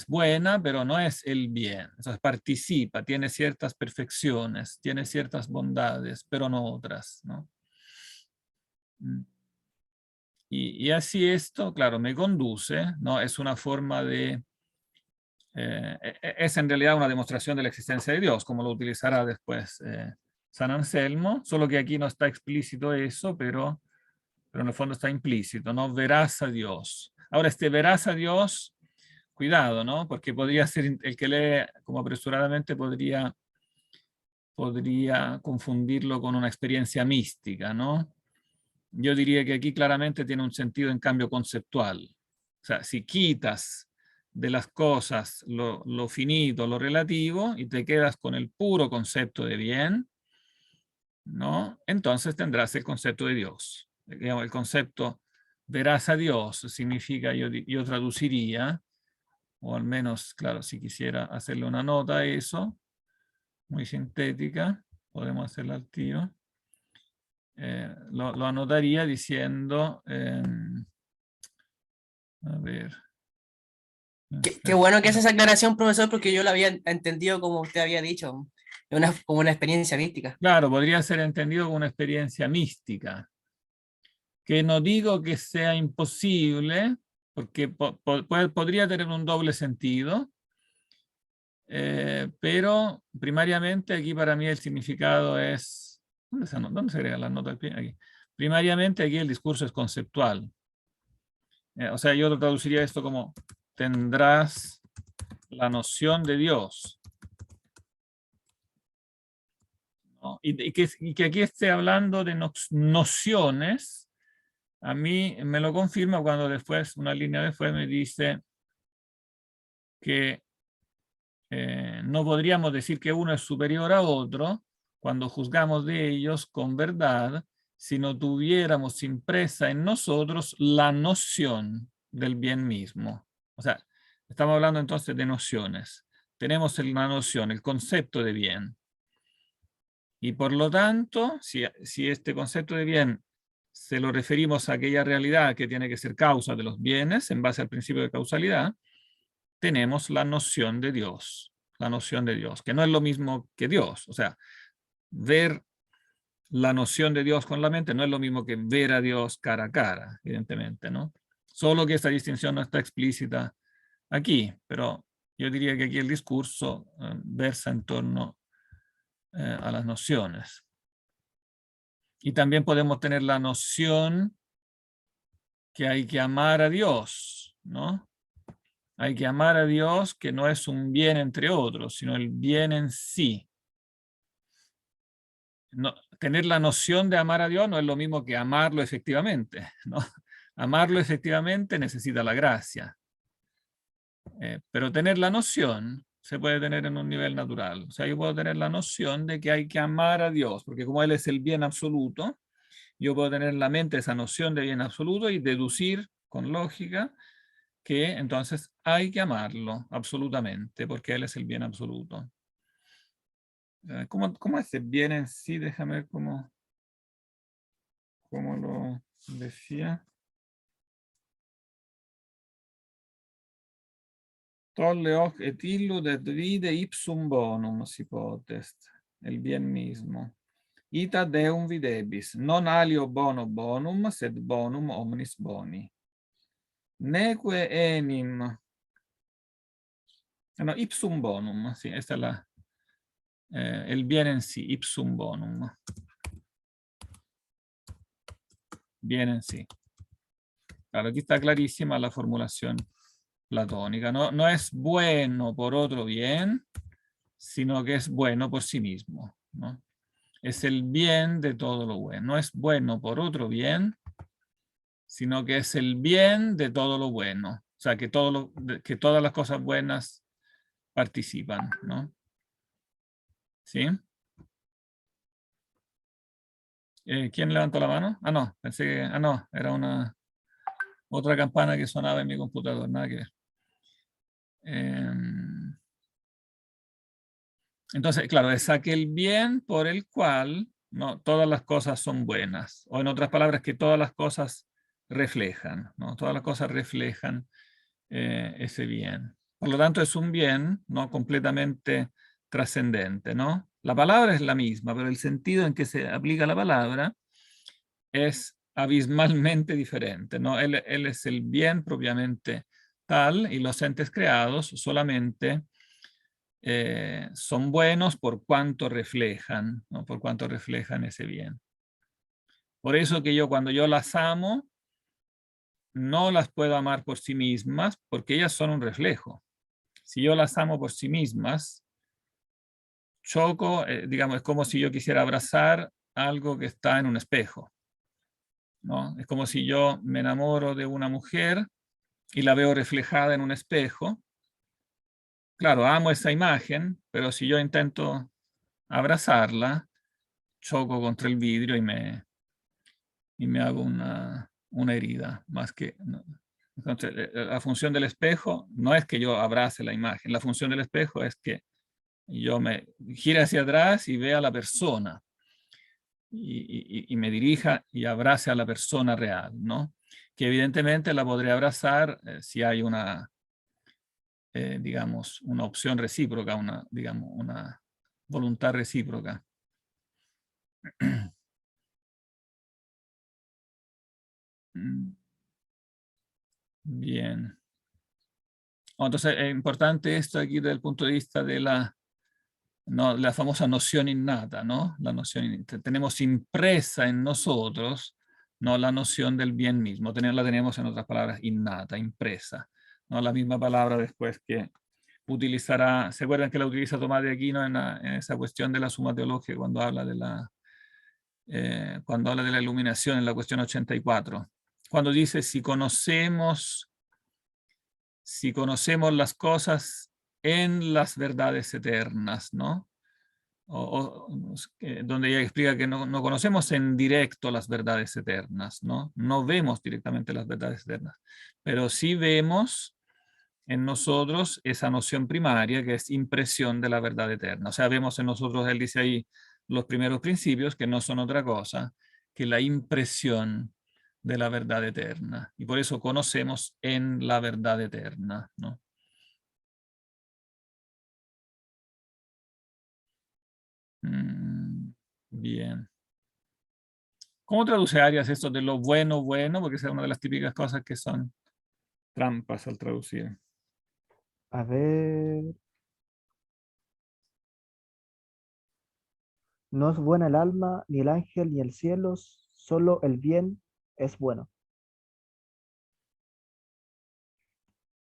buena, pero no es el bien. Entonces participa, tiene ciertas perfecciones, tiene ciertas bondades, pero no otras, ¿no? Y así esto, claro, me conduce, ¿no? Es una forma de... es en realidad una demostración de la existencia de Dios, como lo utilizará después San Anselmo, solo que aquí no está explícito eso, pero en el fondo está implícito, ¿no? Verás a Dios. Ahora, este verás a Dios, cuidado, ¿no? Porque podría ser, el que lee como apresuradamente podría confundirlo con una experiencia mística, ¿no? Yo diría que aquí claramente tiene un sentido en cambio conceptual. O sea, si quitas de las cosas lo finito, lo relativo, y te quedas con el puro concepto de bien, ¿no? Entonces tendrás el concepto de Dios. Digamos, el concepto verás a Dios significa, yo traduciría, o al menos, claro, si quisiera hacerle una nota a eso, muy sintética, podemos hacerla al tiro. Lo anotaría diciendo, a ver. Qué bueno que hace esa aclaración, profesor, porque yo la había entendido como usted había dicho, como una experiencia mística. Claro, podría ser entendido como una experiencia mística, que no digo que sea imposible, porque podría tener un doble sentido, pero primariamente aquí para mí el significado es... ¿Dónde se agrega la nota? Aquí. Primariamente aquí el discurso es conceptual. O sea, yo traduciría esto como tendrás la noción de Dios. ¿No? Y que aquí esté hablando de nociones, a mí me lo confirma cuando después, una línea después, me dice que no podríamos decir que uno es superior a otro cuando juzgamos de ellos con verdad si no tuviéramos impresa en nosotros la noción del bien mismo. O sea, estamos hablando entonces de nociones. Tenemos la noción, el concepto de bien. Y por lo tanto, si este concepto de bien se lo referimos a aquella realidad que tiene que ser causa de los bienes en base al principio de causalidad, tenemos la noción de Dios, que no es lo mismo que Dios. O sea, ver la noción de Dios con la mente no es lo mismo que ver a Dios cara a cara, evidentemente, ¿no? Solo que esta distinción no está explícita aquí, pero yo diría que aquí el discurso versa en torno a las nociones. Y también podemos tener la noción que hay que amar a Dios, ¿no? Hay que amar a Dios, que no es un bien entre otros, sino el bien en sí. No, tener la noción de amar a Dios no es lo mismo que amarlo efectivamente, ¿no? Amarlo efectivamente necesita la gracia. Pero tener la noción se puede tener en un nivel natural. O sea, yo puedo tener la noción de que hay que amar a Dios, porque como Él es el bien absoluto, yo puedo tener en la mente esa noción de bien absoluto y deducir con lógica que entonces hay que amarlo absolutamente, porque Él es el bien absoluto. ¿Cómo es el bien en sí? Déjame ver cómo lo decía. Tolle hoc et illud et vide ipsum bonum si potest, el bien mismo. Ita Deum videbis, non alio bono bonum, sed bonum omnis boni. Neque enim, no, ipsum bonum, sí, esta es el bien en sí, ipsum bonum. Bien en sí. Claro, aquí está clarísima la formulación platónica. No es bueno por otro bien, sino que es bueno por sí mismo, ¿no? Es el bien de todo lo bueno. No es bueno por otro bien, sino que es el bien de todo lo bueno. O sea, que todas las cosas buenas participan, ¿no? ¿Sí? ¿Quién levantó la mano? Ah, no, pensé que... Ah, no, era otra campana que sonaba en mi computador, nada que ver. Entonces, claro, es aquel bien por el cual no todas las cosas son buenas. O en otras palabras, que todas las cosas reflejan, ¿no? Todas las cosas reflejan ese bien. Por lo tanto, es un bien, ¿no?, completamente trascendente, ¿no? La palabra es la misma, pero el sentido en que se aplica la palabra es abismalmente diferente, ¿no? Él es el bien propiamente tal y los entes creados solamente son buenos por cuanto reflejan, ¿no? Por cuanto reflejan ese bien. Por eso que yo cuando yo las amo, no las puedo amar por sí mismas porque ellas son un reflejo. Si yo las amo por sí mismas, choco, digamos, es como si yo quisiera abrazar algo que está en un espejo, ¿no? Es como si yo me enamoro de una mujer y la veo reflejada en un espejo. Claro, amo esa imagen, pero si yo intento abrazarla, choco contra el vidrio y me hago una herida, más que... ¿no? Entonces, la función del espejo no es que yo abrace la imagen, la función del espejo es que yo me gire hacia atrás y vea a la persona y me dirija y abrace a la persona real, ¿no? Que evidentemente la podré abrazar si hay una, digamos, una opción recíproca, digamos, una voluntad recíproca. Bien. Entonces, es importante esto aquí desde el punto de vista de la famosa noción innata, ¿no? La noción innata. Tenemos impresa en nosotros, ¿no? La noción del bien mismo. La tenemos, en otras palabras, innata, impresa, ¿no? La misma palabra después que utilizará, ¿se acuerdan que la utiliza Tomás de Aquino en esa cuestión de la suma teológica cuando habla cuando habla de la iluminación en la cuestión 84? Cuando dice, si conocemos las cosas en las verdades eternas, ¿no? Donde ella explica que no conocemos en directo las verdades eternas, ¿no? No vemos directamente las verdades eternas, pero sí vemos en nosotros esa noción primaria que es impresión de la verdad eterna. O sea, vemos en nosotros, él dice ahí, los primeros principios que no son otra cosa que la impresión de la verdad eterna. Y por eso conocemos en la verdad eterna, ¿no? Bien. ¿Cómo traduce Arias esto de lo bueno, bueno? Porque esa es una de las típicas cosas que son trampas al traducir. A ver, no es buena el alma, ni el ángel, ni el cielo, solo el bien es bueno.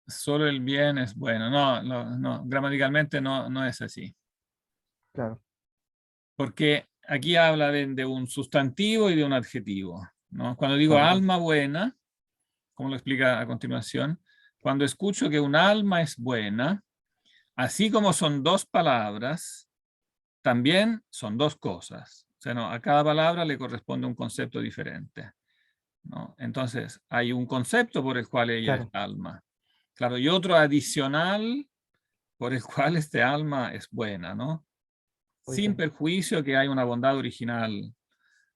Solo el bien es bueno. No, no, gramaticalmente no es así. Claro, Porque aquí habla de un sustantivo y de un adjetivo, ¿no? Cuando digo claro, alma buena, como lo explica a continuación, cuando escucho que un alma es buena, así como son dos palabras, también son dos cosas. O sea, no, a cada palabra le corresponde un concepto diferente, ¿no? Entonces, hay un concepto por el cual ella es claro. alma. Claro, y otro adicional por el cual este alma es buena, ¿no? Sin Oiga, perjuicio que hay una bondad original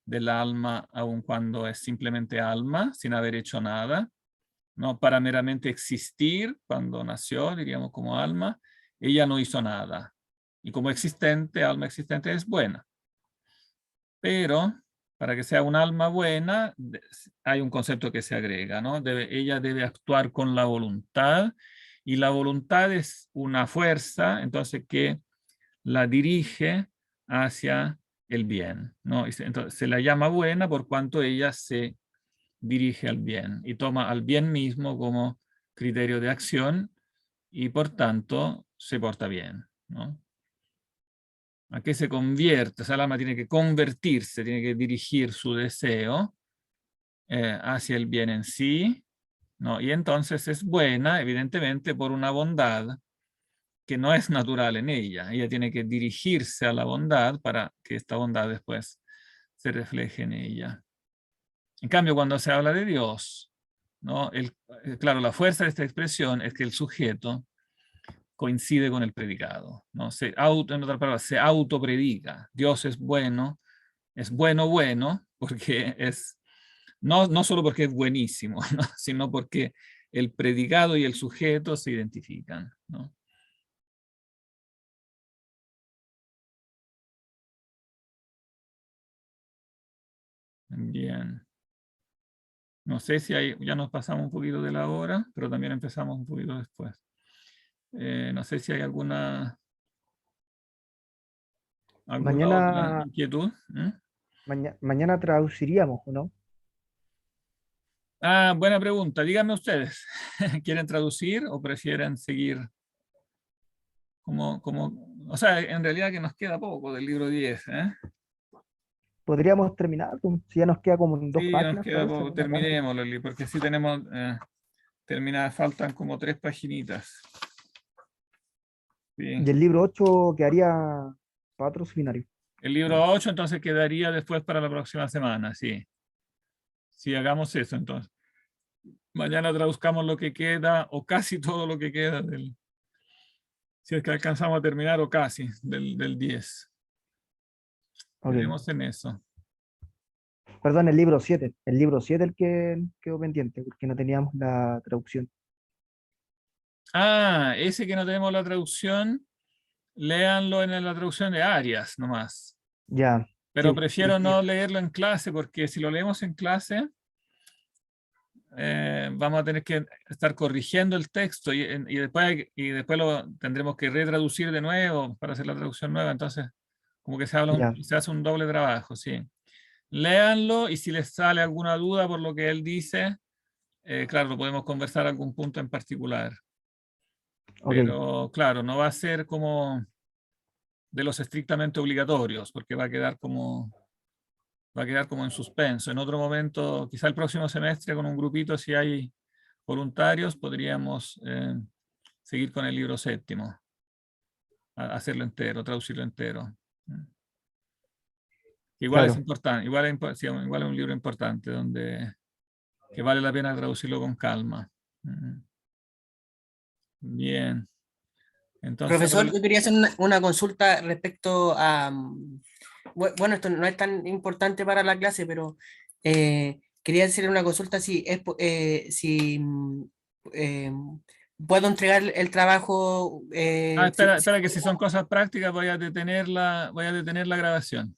del alma, aun cuando es simplemente alma, sin haber hecho nada, ¿no? Para meramente existir, cuando nació, diríamos como alma, ella no hizo nada. Y como existente, alma existente es buena. Pero para que sea un alma buena, hay un concepto que se agrega, ¿no? Ella debe actuar con la voluntad, y la voluntad es una fuerza, entonces, que la dirige hacia el bien, ¿no? Entonces, se la llama buena por cuanto ella se dirige al bien y toma al bien mismo como criterio de acción y por tanto se porta bien, ¿no? ¿A qué se convierte? O sea, el alma tiene que convertirse, tiene que dirigir su deseo hacia el bien en sí, ¿no? Y entonces es buena, evidentemente, por una bondad que no es natural en ella. Ella tiene que dirigirse a la bondad para que esta bondad después se refleje en ella. En cambio, cuando se habla de Dios, ¿no? Claro, la fuerza de esta expresión es que el sujeto coincide con el predicado, ¿no? En otras palabras, se autopredica. Dios es bueno, bueno, porque no solo porque es buenísimo, ¿no? Sino porque el predicado y el sujeto se identifican, ¿no? Bien. No sé si ya nos pasamos un poquito de la hora, pero también empezamos un poquito después. No sé si hay alguna otra Mañana, inquietud. mañana traduciríamos, ¿o no? Ah, buena pregunta. Díganme ustedes, ¿quieren traducir o prefieren seguir o sea, en realidad que nos queda poco del libro 10, ¿eh? Podríamos terminar, pues, si ya nos queda como en dos Sí, nos páginas, queda parece, poco. una parte. Terminémoslo, Lili, porque sí tenemos terminadas, faltan como 3 paginitas. Sí. Y el libro 8 quedaría para otro seminario. El libro 8 entonces quedaría después para la próxima semana, sí. Sí, hagamos eso entonces. Mañana traduzcamos lo que queda, o casi todo lo que queda si es que alcanzamos a terminar, o casi, del 10. Ok. Quedemos en eso. Perdón, el libro 7. El libro 7 el que quedó pendiente, porque no teníamos la traducción. Ah, ese que no tenemos la traducción, léanlo en la traducción de Arias nomás. Ya. Pero Sí, sí, prefiero sí. no leerlo en clase, porque si lo leemos en clase, vamos a tener que estar corrigiendo el texto y después lo tendremos que retraducir de nuevo para hacer la traducción nueva. Entonces, como que Ya. se hace un doble trabajo, sí. Léanlo y si les sale alguna duda por lo que él dice, claro, lo podemos conversar algún punto en particular. Ok. Pero claro, no va a ser como de los estrictamente obligatorios, porque va a quedar como en suspenso. En otro momento, quizá el próximo semestre, con un grupito, si hay voluntarios, podríamos seguir con el libro séptimo, hacerlo entero, traducirlo entero. Igual es Claro. importante, sí, igual es un libro importante que vale la pena traducirlo con calma. Bien, entonces ahora Profesor, yo quería hacer una consulta respecto a, bueno, esto no es tan importante para la clase, pero quería hacer una consulta si eh, puedo entregar el trabajo. espera, que si son cosas prácticas voy a detener la grabación.